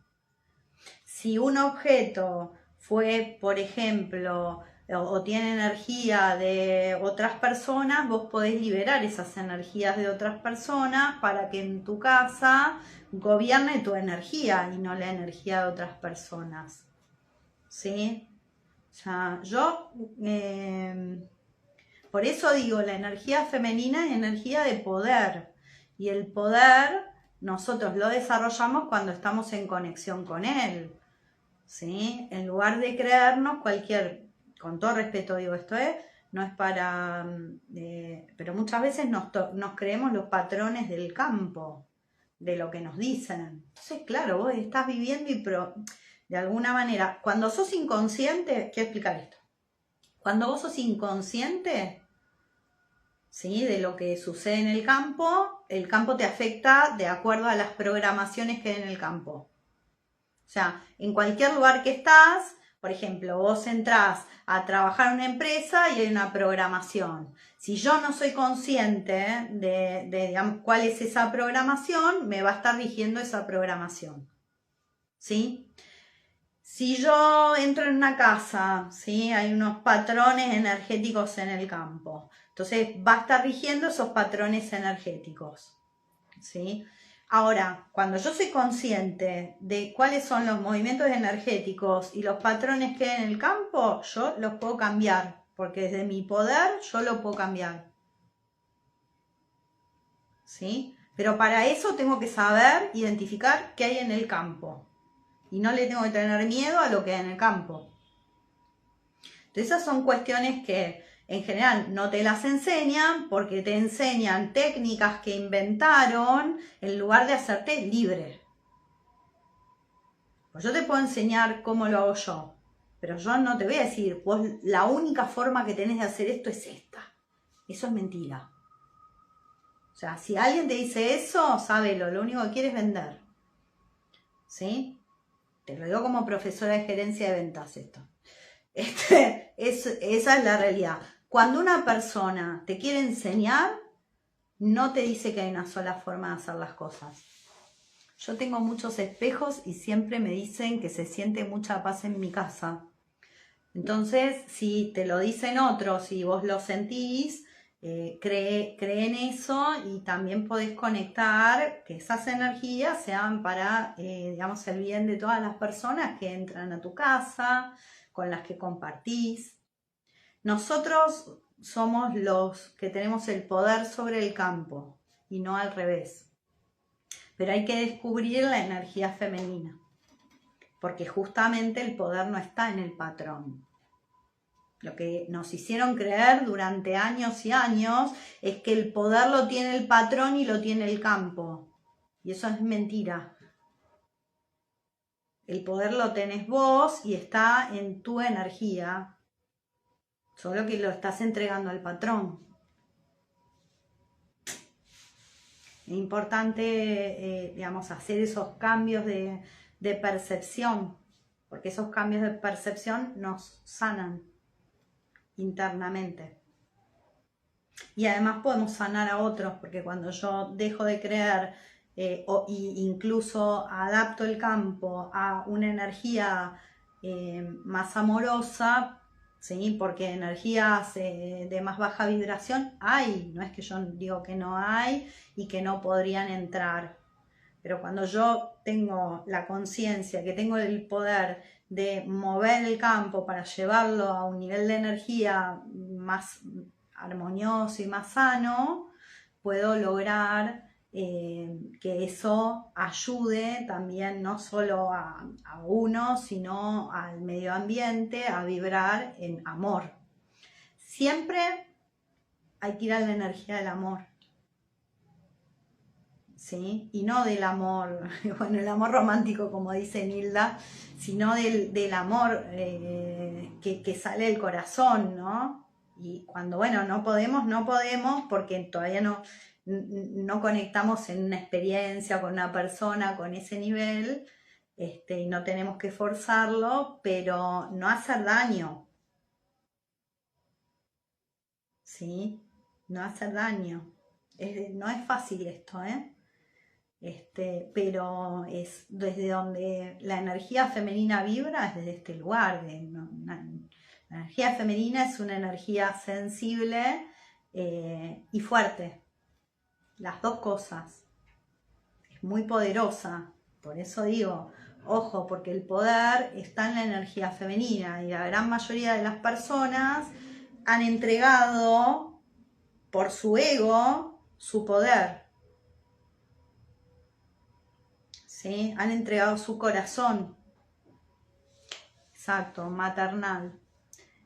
Si un objeto fue, por ejemplo, o tiene energía de otras personas, vos podés liberar esas energías de otras personas para que en tu casa gobierne tu energía y no la energía de otras personas. ¿Sí? O sea, por eso digo, la energía femenina es energía de poder. Y el poder nosotros lo desarrollamos cuando estamos en conexión con él. ¿Sí? En lugar de creernos con todo respeto digo esto, no es para, pero muchas veces nos creemos los patrones del campo, de lo que nos dicen. Entonces, claro, vos estás viviendo de alguna manera, cuando sos inconsciente, quiero explicar esto, cuando vos sos inconsciente, ¿sí? De lo que sucede en el campo te afecta de acuerdo a las programaciones que hay en el campo. O sea, en cualquier lugar que estás, por ejemplo, vos entrás a trabajar en una empresa y hay una programación. Si yo no soy consciente de digamos, cuál es esa programación, me va a estar rigiendo esa programación. ¿Sí? Si yo entro en una casa, ¿sí? Hay unos patrones energéticos en el campo. Entonces va a estar rigiendo esos patrones energéticos. ¿Sí? Ahora, cuando yo soy consciente de cuáles son los movimientos energéticos y los patrones que hay en el campo, yo los puedo cambiar, porque desde mi poder yo lo puedo cambiar. ¿Sí? Pero para eso tengo que saber identificar qué hay en el campo. Y no le tengo que tener miedo a lo que hay en el campo. Entonces esas son cuestiones que En general no te las enseñan porque te enseñan técnicas que inventaron en lugar de hacerte libre. Pues yo te puedo enseñar cómo lo hago yo, pero yo no te voy a decir, vos la única forma que tenés de hacer esto es esta. Eso es mentira. O sea, si alguien te dice eso, sábelo, lo único que quiere es vender. ¿Sí? Te lo digo como profesora de gerencia de ventas esto. Esa es la realidad. Cuando una persona te quiere enseñar, no te dice que hay una sola forma de hacer las cosas. Yo tengo muchos espejos y siempre me dicen que se siente mucha paz en mi casa. Entonces, si te lo dicen otros y vos lo sentís, cree en eso y también podés conectar que esas energías sean para, digamos, el bien de todas las personas que entran a tu casa, con las que compartís. Nosotros somos los que tenemos el poder sobre el campo y no al revés. Pero hay que descubrir la energía femenina, porque justamente el poder no está en el patrón. Lo que nos hicieron creer durante años y años es que el poder lo tiene el patrón y lo tiene el campo. Y eso es mentira. El poder lo tenés vos y está en tu energía, solo que lo estás entregando al patrón. Es importante, digamos, hacer esos cambios de percepción, porque esos cambios de percepción nos sanan internamente. Y además podemos sanar a otros, porque cuando yo dejo de creer incluso adapto el campo a una energía más amorosa, ¿sí? Porque energías de más baja vibración hay, no es que yo digo que no hay y que no podrían entrar. Pero cuando yo tengo la conciencia que tengo el poder de mover el campo para llevarlo a un nivel de energía más armonioso y más sano, puedo lograr que eso ayude también no solo a uno, sino al medio ambiente a vibrar en amor. Siempre hay que ir a la energía del amor. ¿Sí? Y no del amor, bueno, el amor romántico como dice Nilda, sino del amor que sale del corazón, ¿no? Y cuando, bueno, no podemos porque todavía no conectamos en una experiencia con una persona con ese nivel, y no tenemos que forzarlo, pero no hacer daño, ¿sí? No hacer daño. No es fácil esto, ¿eh? Pero es desde donde la energía femenina vibra, es desde este lugar. La energía femenina es una energía sensible y fuerte. Las dos cosas. Es muy poderosa. Por eso digo, ojo, porque el poder está en la energía femenina y la gran mayoría de las personas han entregado por su ego su poder. ¿Sí? Han entregado su corazón. Exacto, maternal.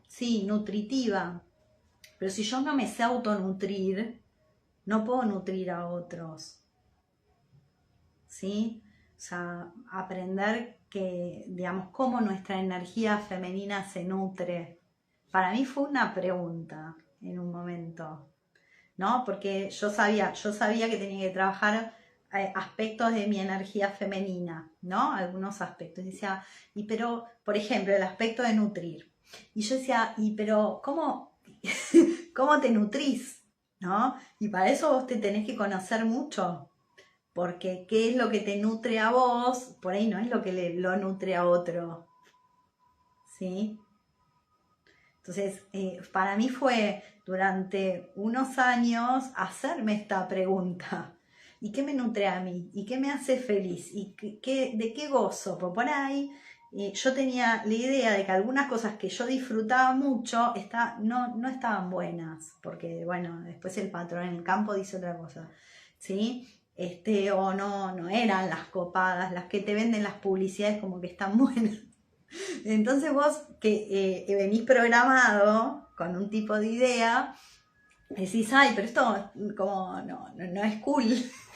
Sí, nutritiva. Pero si yo no me sé autonutrir, no puedo nutrir a otros. ¿Sí? O sea, aprender que, digamos, cómo nuestra energía femenina se nutre. Para mí fue una pregunta en un momento, ¿no? Porque yo sabía que tenía que trabajar aspectos de mi energía femenina, ¿no? Algunos aspectos. Y decía, pero, por ejemplo, el aspecto de nutrir. Y yo decía, pero, ¿cómo te nutrís? ¿No? Y para eso vos te tenés que conocer mucho. Porque qué es lo que te nutre a vos, por ahí no es lo que lo nutre a otro. ¿Sí? Entonces, para mí fue durante unos años hacerme esta pregunta. ¿Y qué me nutre a mí? ¿Y qué me hace feliz? ¿Y de qué gozo? Pues por ahí yo tenía la idea de que algunas cosas que yo disfrutaba mucho no estaban buenas, porque bueno, después el patrón en el campo dice otra cosa, ¿sí? O no eran las copadas, las que te venden las publicidades como que están buenas. Entonces vos que venís programado con un tipo de idea, decís, ay, pero esto como no es cool,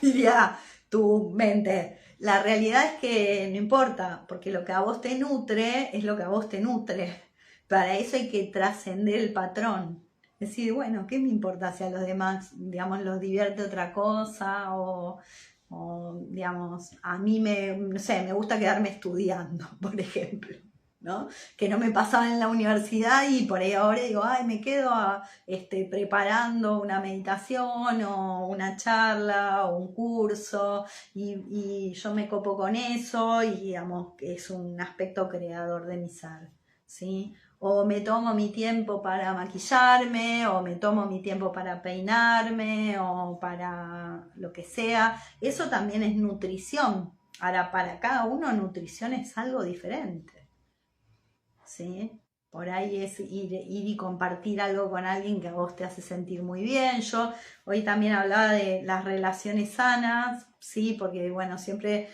diría tu mente. La realidad es que no importa, porque lo que a vos te nutre es lo que a vos te nutre. Para eso hay que trascender el patrón. Es decir, bueno, ¿qué me importa si a los demás, digamos, los divierte otra cosa? Digamos, a mí no sé, me gusta quedarme estudiando, por ejemplo. ¿No? Que no me pasaba en la universidad y por ahí ahora digo, ay, me quedo preparando una meditación o una charla o un curso y yo me copo con eso y digamos que es un aspecto creador de mi ser, ¿sí? O me tomo mi tiempo para maquillarme, o me tomo mi tiempo para peinarme, o para lo que sea. Eso también es nutrición. Ahora, para cada uno, nutrición es algo diferente. ¿Sí? Por ahí es ir y compartir algo con alguien que a vos te hace sentir muy bien. Yo hoy también hablaba de las relaciones sanas, ¿sí? Porque, bueno, siempre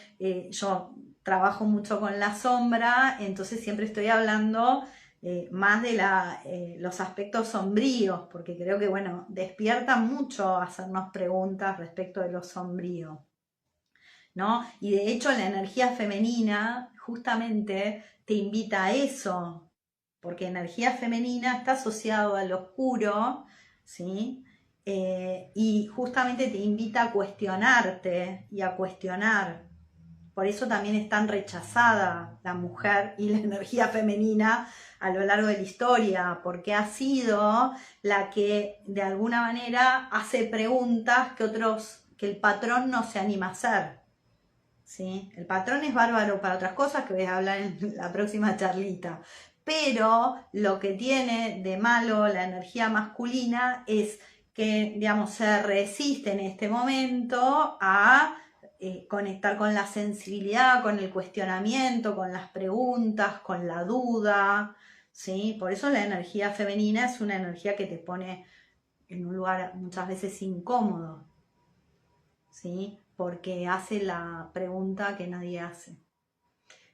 yo trabajo mucho con la sombra, entonces siempre estoy hablando más de los aspectos sombríos, porque creo que, bueno, despierta mucho hacernos preguntas respecto de lo sombrío, ¿no? Y de hecho la energía femenina justamente te invita a eso, porque energía femenina está asociado al oscuro, ¿sí? Y justamente te invita a cuestionarte y a cuestionar. Por eso también es tan rechazada la mujer y la energía femenina a lo largo de la historia, porque ha sido la que de alguna manera hace preguntas que el patrón no se anima a hacer. ¿Sí? El patrón es bárbaro para otras cosas que voy a hablar en la próxima charlita, pero lo que tiene de malo la energía masculina es que, digamos, se resiste en este momento a conectar con la sensibilidad, con el cuestionamiento, con las preguntas, con la duda, ¿sí? Por eso la energía femenina es una energía que te pone en un lugar muchas veces incómodo, ¿sí? Porque hace la pregunta que nadie hace.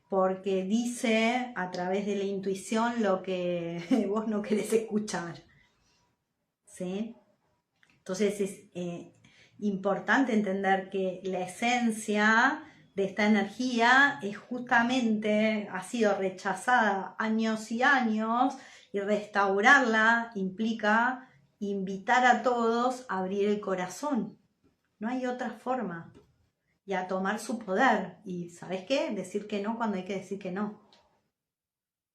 Porque dice a través de la intuición lo que vos no querés escuchar, ¿sí? Entonces es importante entender que la esencia de esta energía es justamente, ha sido rechazada años y años, y restaurarla implica invitar a todos a abrir el corazón. No hay otra forma. Y a tomar su poder. Y ¿sabes qué? Decir que no cuando hay que decir que no.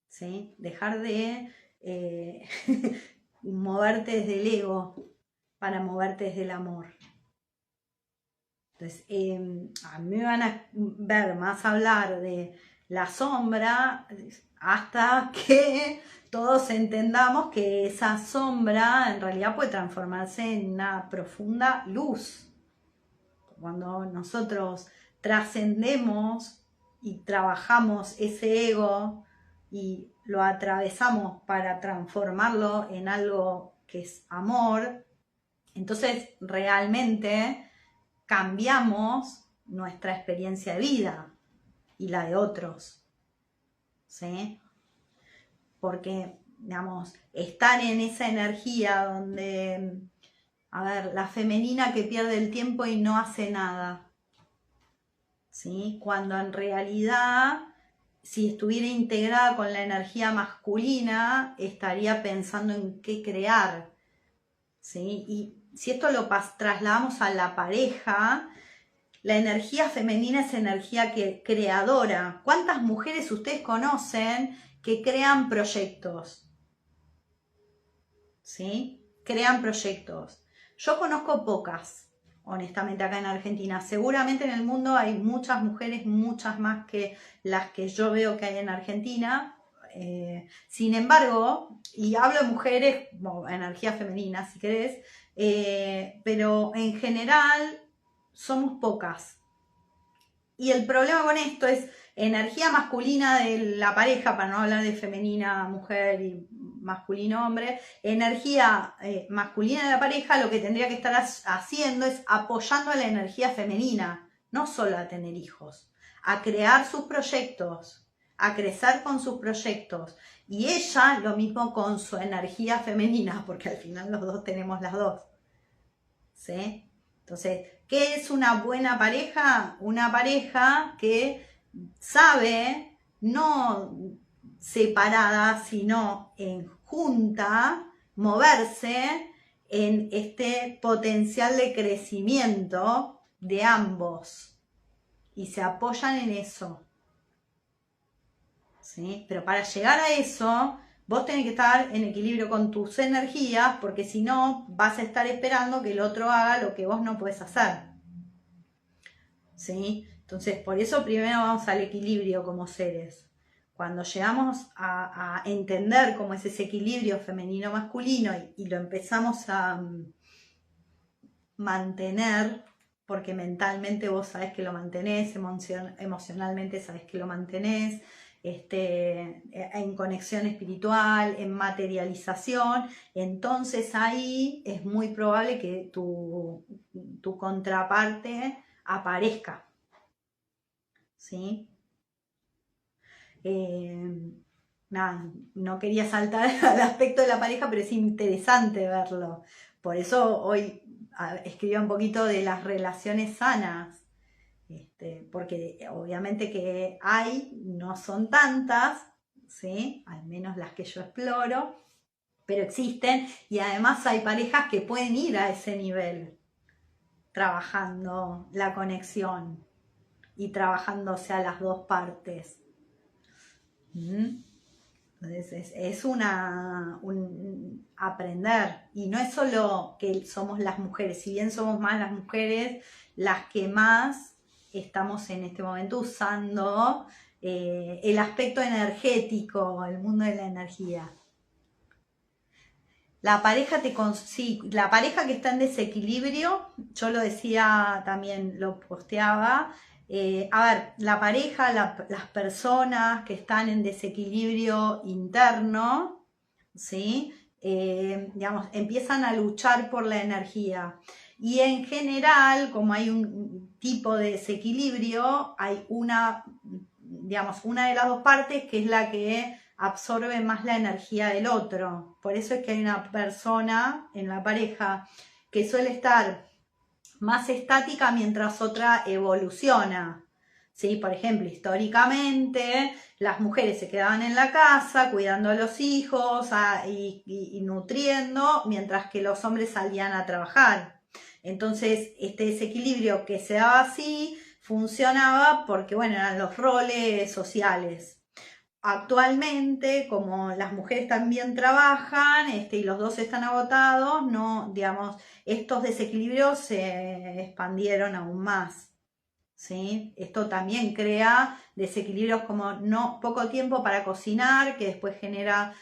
¿Sí? Dejar de moverte desde el ego para moverte desde el amor. Entonces, a mí me van a ver más hablar de la sombra hasta que todos entendamos que esa sombra en realidad puede transformarse en una profunda luz. Cuando nosotros trascendemos y trabajamos ese ego y lo atravesamos para transformarlo en algo que es amor, entonces realmente cambiamos nuestra experiencia de vida y la de otros, ¿sí? Porque, digamos, estar en esa energía donde, a ver, la femenina que pierde el tiempo y no hace nada, ¿sí? Cuando en realidad, si estuviera integrada con la energía masculina, estaría pensando en qué crear, ¿sí? Y si esto lo trasladamos a la pareja, la energía femenina es energía creadora. ¿Cuántas mujeres ustedes conocen que crean proyectos? ¿Sí? Crean proyectos. Yo conozco pocas, honestamente, acá en Argentina. Seguramente en el mundo hay muchas mujeres, muchas más que las que yo veo que hay en Argentina. Sin embargo, y hablo de mujeres, bueno, energía femenina si querés, pero en general somos pocas. Y el problema con esto es energía masculina de la pareja, para no hablar de femenina mujer y masculino hombre, energía masculina de la pareja lo que tendría que estar haciendo es apoyando a la energía femenina, no solo a tener hijos, a crear sus proyectos, a crecer con sus proyectos. Y ella lo mismo con su energía femenina, porque al final los dos tenemos las dos. ¿Sí? Entonces, ¿qué es una buena pareja? Una pareja que sabe, no separada, sino en junta, moverse en este potencial de crecimiento de ambos. Y se apoyan en eso. ¿Sí? Pero para llegar a eso, vos tenés que estar en equilibrio con tus energías, porque si no, vas a estar esperando que el otro haga lo que vos no podés hacer. ¿Sí? Entonces, por eso primero vamos al equilibrio como seres. Cuando llegamos a entender cómo es ese equilibrio femenino-masculino y lo empezamos a mantener, porque mentalmente vos sabés que lo mantenés, emocionalmente sabés que lo mantenés, en conexión espiritual, en materialización, entonces ahí es muy probable que tu contraparte aparezca, ¿sí? Nada, no quería saltar al aspecto de la pareja, pero es interesante verlo. Por eso hoy escribí un poquito de las relaciones sanas, porque obviamente que hay, no son tantas, ¿sí? Al menos las que yo exploro, pero existen y además hay parejas que pueden ir a ese nivel, trabajando la conexión y trabajándose a las dos partes. Entonces es un aprender, y no es solo que somos las mujeres, si bien somos más las mujeres las que más estamos en este momento usando el aspecto energético, el mundo de la energía. La pareja sí, la pareja que está en desequilibrio, yo lo decía también, lo posteaba. A ver, la pareja, las personas que están en desequilibrio interno, ¿sí? Digamos, empiezan a luchar por la energía. Y en general, como hay un tipo de desequilibrio, hay digamos, una de las dos partes que es la que absorbe más la energía del otro. Por eso es que hay una persona en la pareja que suele estar más estática mientras otra evoluciona. ¿Sí? Por ejemplo, históricamente las mujeres se quedaban en la casa cuidando a los hijos y nutriendo, mientras que los hombres salían a trabajar. Entonces, este desequilibrio que se daba así funcionaba porque, bueno, eran los roles sociales. Actualmente, como las mujeres también trabajan y los dos están agotados, no, digamos, estos desequilibrios se expandieron aún más. ¿Sí? Esto también crea desequilibrios como poco tiempo para cocinar, que después genera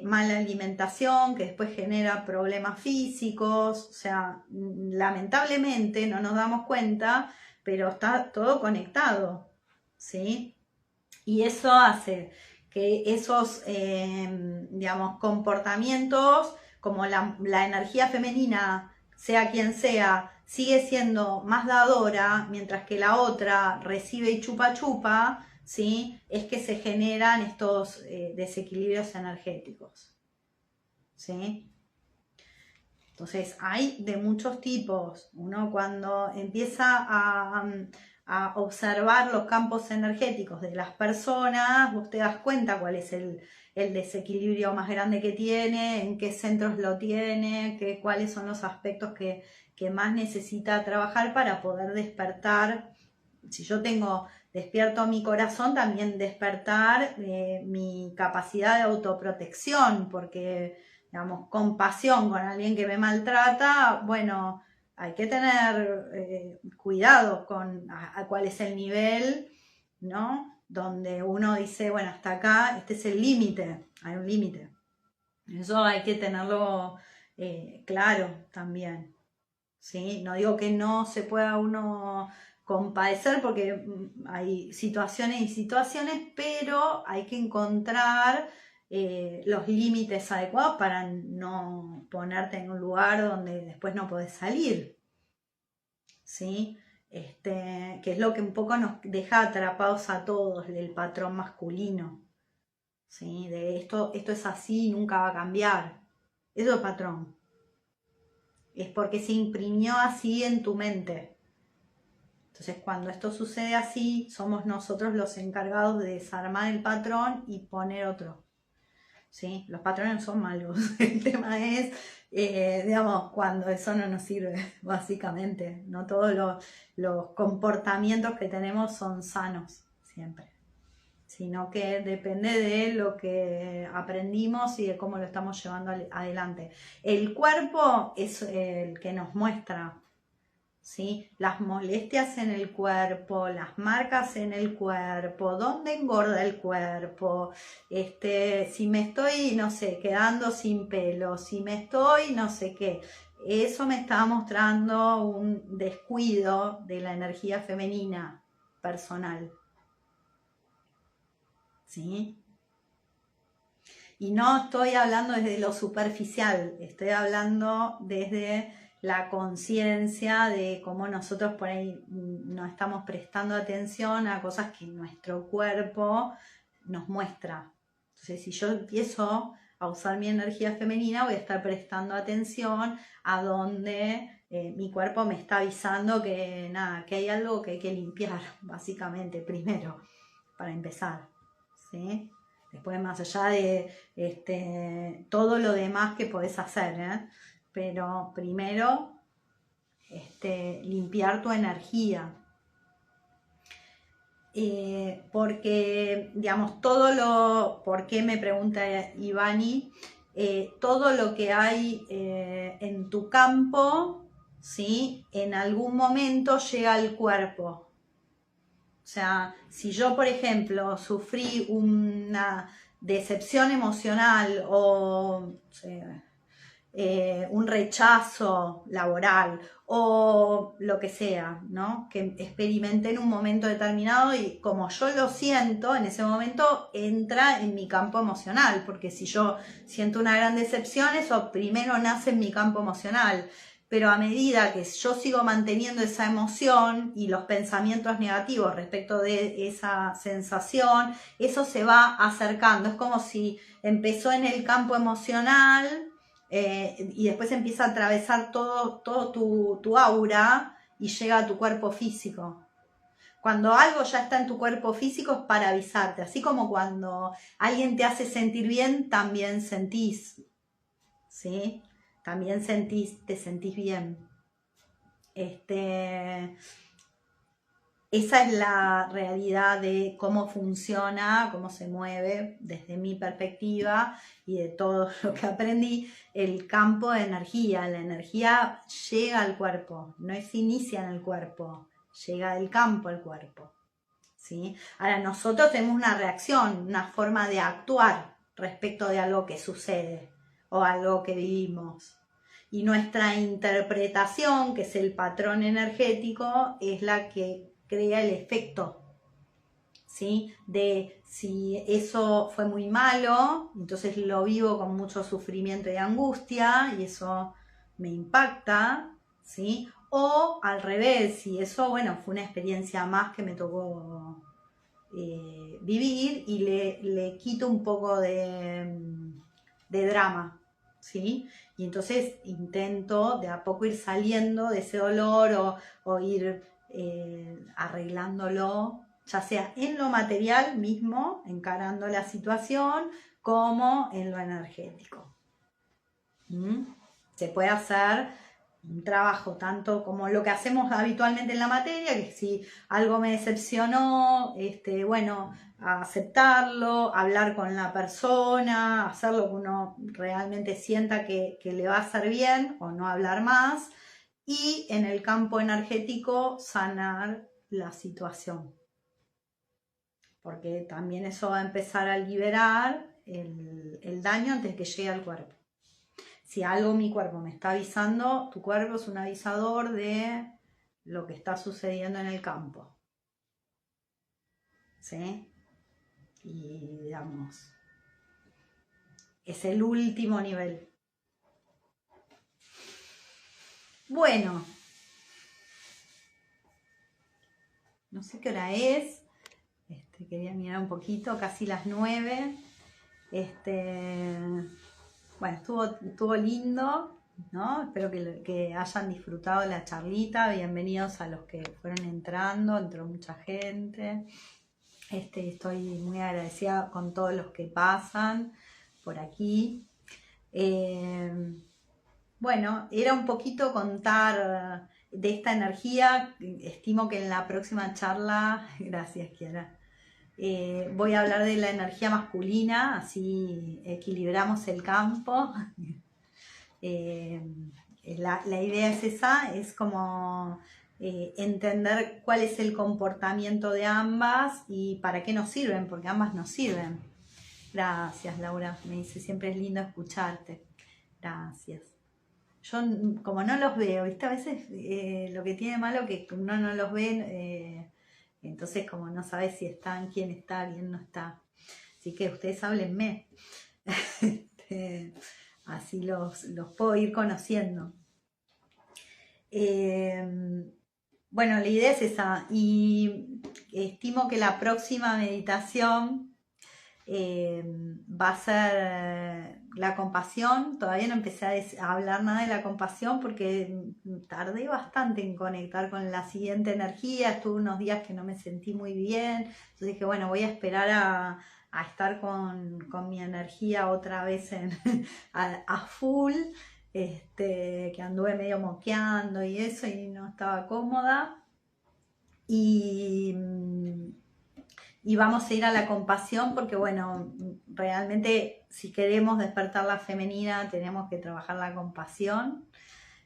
mala alimentación, que después genera problemas físicos. O sea, lamentablemente no nos damos cuenta, pero está todo conectado, ¿sí? Y eso hace que esos, digamos, comportamientos, como la energía femenina, sea quien sea, sigue siendo más dadora, mientras que la otra recibe y chupa chupa, ¿sí? Es que se generan estos desequilibrios energéticos, ¿sí? Entonces, hay de muchos tipos. Uno cuando empieza a observar los campos energéticos de las personas, vos te das cuenta cuál es el desequilibrio más grande que tiene, en qué centros lo tiene, cuáles son los aspectos que más necesita trabajar para poder despertar. Si yo despierto mi corazón, también despertar mi capacidad de autoprotección, porque, digamos, compasión con alguien que me maltrata, bueno, hay que tener cuidado con a cuál es el nivel, ¿no? Donde uno dice, bueno, hasta acá, este es el límite, hay un límite. Eso hay que tenerlo claro también, ¿sí? No digo que no se pueda uno compadecer, porque hay situaciones y situaciones, pero hay que encontrar los límites adecuados para no ponerte en un lugar donde después no podés salir, ¿sí? que es lo que un poco nos deja atrapados a todos, el patrón masculino, ¿sí? De esto es así, nunca va a cambiar. Eso es patrón. Es porque se imprimió así en tu mente. Entonces, cuando esto sucede así, somos nosotros los encargados de desarmar el patrón y poner otro. ¿Sí? Los patrones no son malos. El tema es, digamos, cuando eso no nos sirve, básicamente. No todos los comportamientos que tenemos son sanos, siempre. Sino que depende de lo que aprendimos y de cómo lo estamos llevando adelante. El cuerpo es el que nos muestra, ¿sí? Las molestias en el cuerpo, las marcas en el cuerpo, dónde engorda el cuerpo, si me estoy, no sé, quedando sin pelo, si me estoy, no sé qué. Eso me está mostrando un descuido de la energía femenina personal, ¿sí? Y no estoy hablando desde lo superficial, estoy hablando desde la conciencia de cómo nosotros por ahí no estamos prestando atención a cosas que nuestro cuerpo nos muestra. Entonces, si yo empiezo a usar mi energía femenina, voy a estar prestando atención a donde mi cuerpo me está avisando que nada, que hay algo que hay que limpiar, básicamente, primero, para empezar, ¿sí? Después, más allá de todo lo demás que podés hacer, ¿eh? Pero primero, limpiar tu energía. Porque, digamos, ¿por qué me pregunta Ivani? Todo lo que hay en tu campo, ¿sí? En algún momento llega al cuerpo. O sea, si yo, por ejemplo, sufrí una decepción emocional o un rechazo laboral o lo que sea, ¿no? Que experimenté en un momento determinado y como yo lo siento, en ese momento entra en mi campo emocional, porque si yo siento una gran decepción, eso primero nace en mi campo emocional. Pero a medida que yo sigo manteniendo esa emoción y los pensamientos negativos respecto de esa sensación, eso se va acercando. Es como si empezó en el campo emocional y después empieza a atravesar todo tu aura y llega a tu cuerpo físico. Cuando algo ya está en tu cuerpo físico es para avisarte. Así como cuando alguien te hace sentir bien, también sentís, ¿sí? También te sentís bien. Esa es la realidad de cómo funciona, cómo se mueve desde mi perspectiva y de todo lo que aprendí, el campo de energía. La energía llega al cuerpo, no se inicia en el cuerpo, llega del campo al cuerpo, ¿sí? Ahora nosotros tenemos una reacción, una forma de actuar respecto de algo que sucede o algo que vivimos. Y nuestra interpretación, que es el patrón energético, es la que crea el efecto, ¿sí? De si eso fue muy malo, entonces lo vivo con mucho sufrimiento y angustia y eso me impacta, ¿sí? O al revés, si eso, bueno, fue una experiencia más que me tocó vivir y le quito un poco de drama, ¿sí? Y entonces intento de a poco ir saliendo de ese dolor o ir arreglándolo, ya sea en lo material mismo, encarando la situación, como en lo energético. Se puede hacer un trabajo tanto como lo que hacemos habitualmente en la materia, que si algo me decepcionó, bueno, aceptarlo, hablar con la persona, hacer lo que uno realmente sienta que le va a hacer bien o no hablar más, y en el campo energético sanar la situación, porque también eso va a empezar a liberar el daño antes que llegue al cuerpo. Si algo mi cuerpo me está avisando, tu cuerpo es un avisador de lo que está sucediendo en el campo, ¿sí? Y digamos, es el último nivel. Bueno, no sé qué hora es. Quería mirar un poquito, casi las 9. Bueno, estuvo lindo, ¿no? Espero que hayan disfrutado la charlita. Bienvenidos a los que fueron entrando, entró mucha gente. Estoy muy agradecida con todos los que pasan por aquí. Bueno, era un poquito contar de esta energía. Estimo que en la próxima charla, gracias Kiara, voy a hablar de la energía masculina, así equilibramos el campo. La idea es esa, es como entender cuál es el comportamiento de ambas y para qué nos sirven, porque ambas nos sirven. Gracias, Laura, me dice, siempre es lindo escucharte. Gracias. Yo como no los veo, ¿viste? A veces lo que tiene malo que uno no los ve, entonces como no sabes si están, quién no está. Así que ustedes háblenme. Así los puedo ir conociendo. Bueno, la idea es esa. Y estimo que la próxima meditación va a ser la compasión. Todavía no empecé a hablar nada de la compasión porque tardé bastante en conectar con la siguiente energía. Estuve unos días que no me sentí muy bien, entonces dije, bueno, voy a esperar a estar con mi energía otra vez a full, que anduve medio moqueando y eso y no estaba cómoda. Y vamos a ir a la compasión porque, bueno, realmente si queremos despertar la femenina tenemos que trabajar la compasión.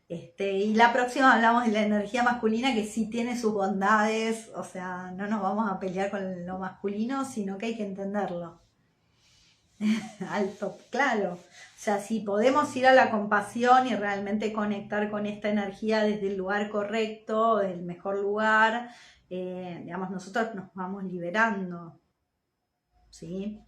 Y la próxima hablamos de la energía masculina que sí tiene sus bondades, o sea, no nos vamos a pelear con lo masculino, sino que hay que entenderlo. Alto, claro. O sea, si podemos ir a la compasión y realmente conectar con esta energía desde el lugar correcto, desde el mejor lugar, digamos, nosotros nos vamos liberando, ¿sí?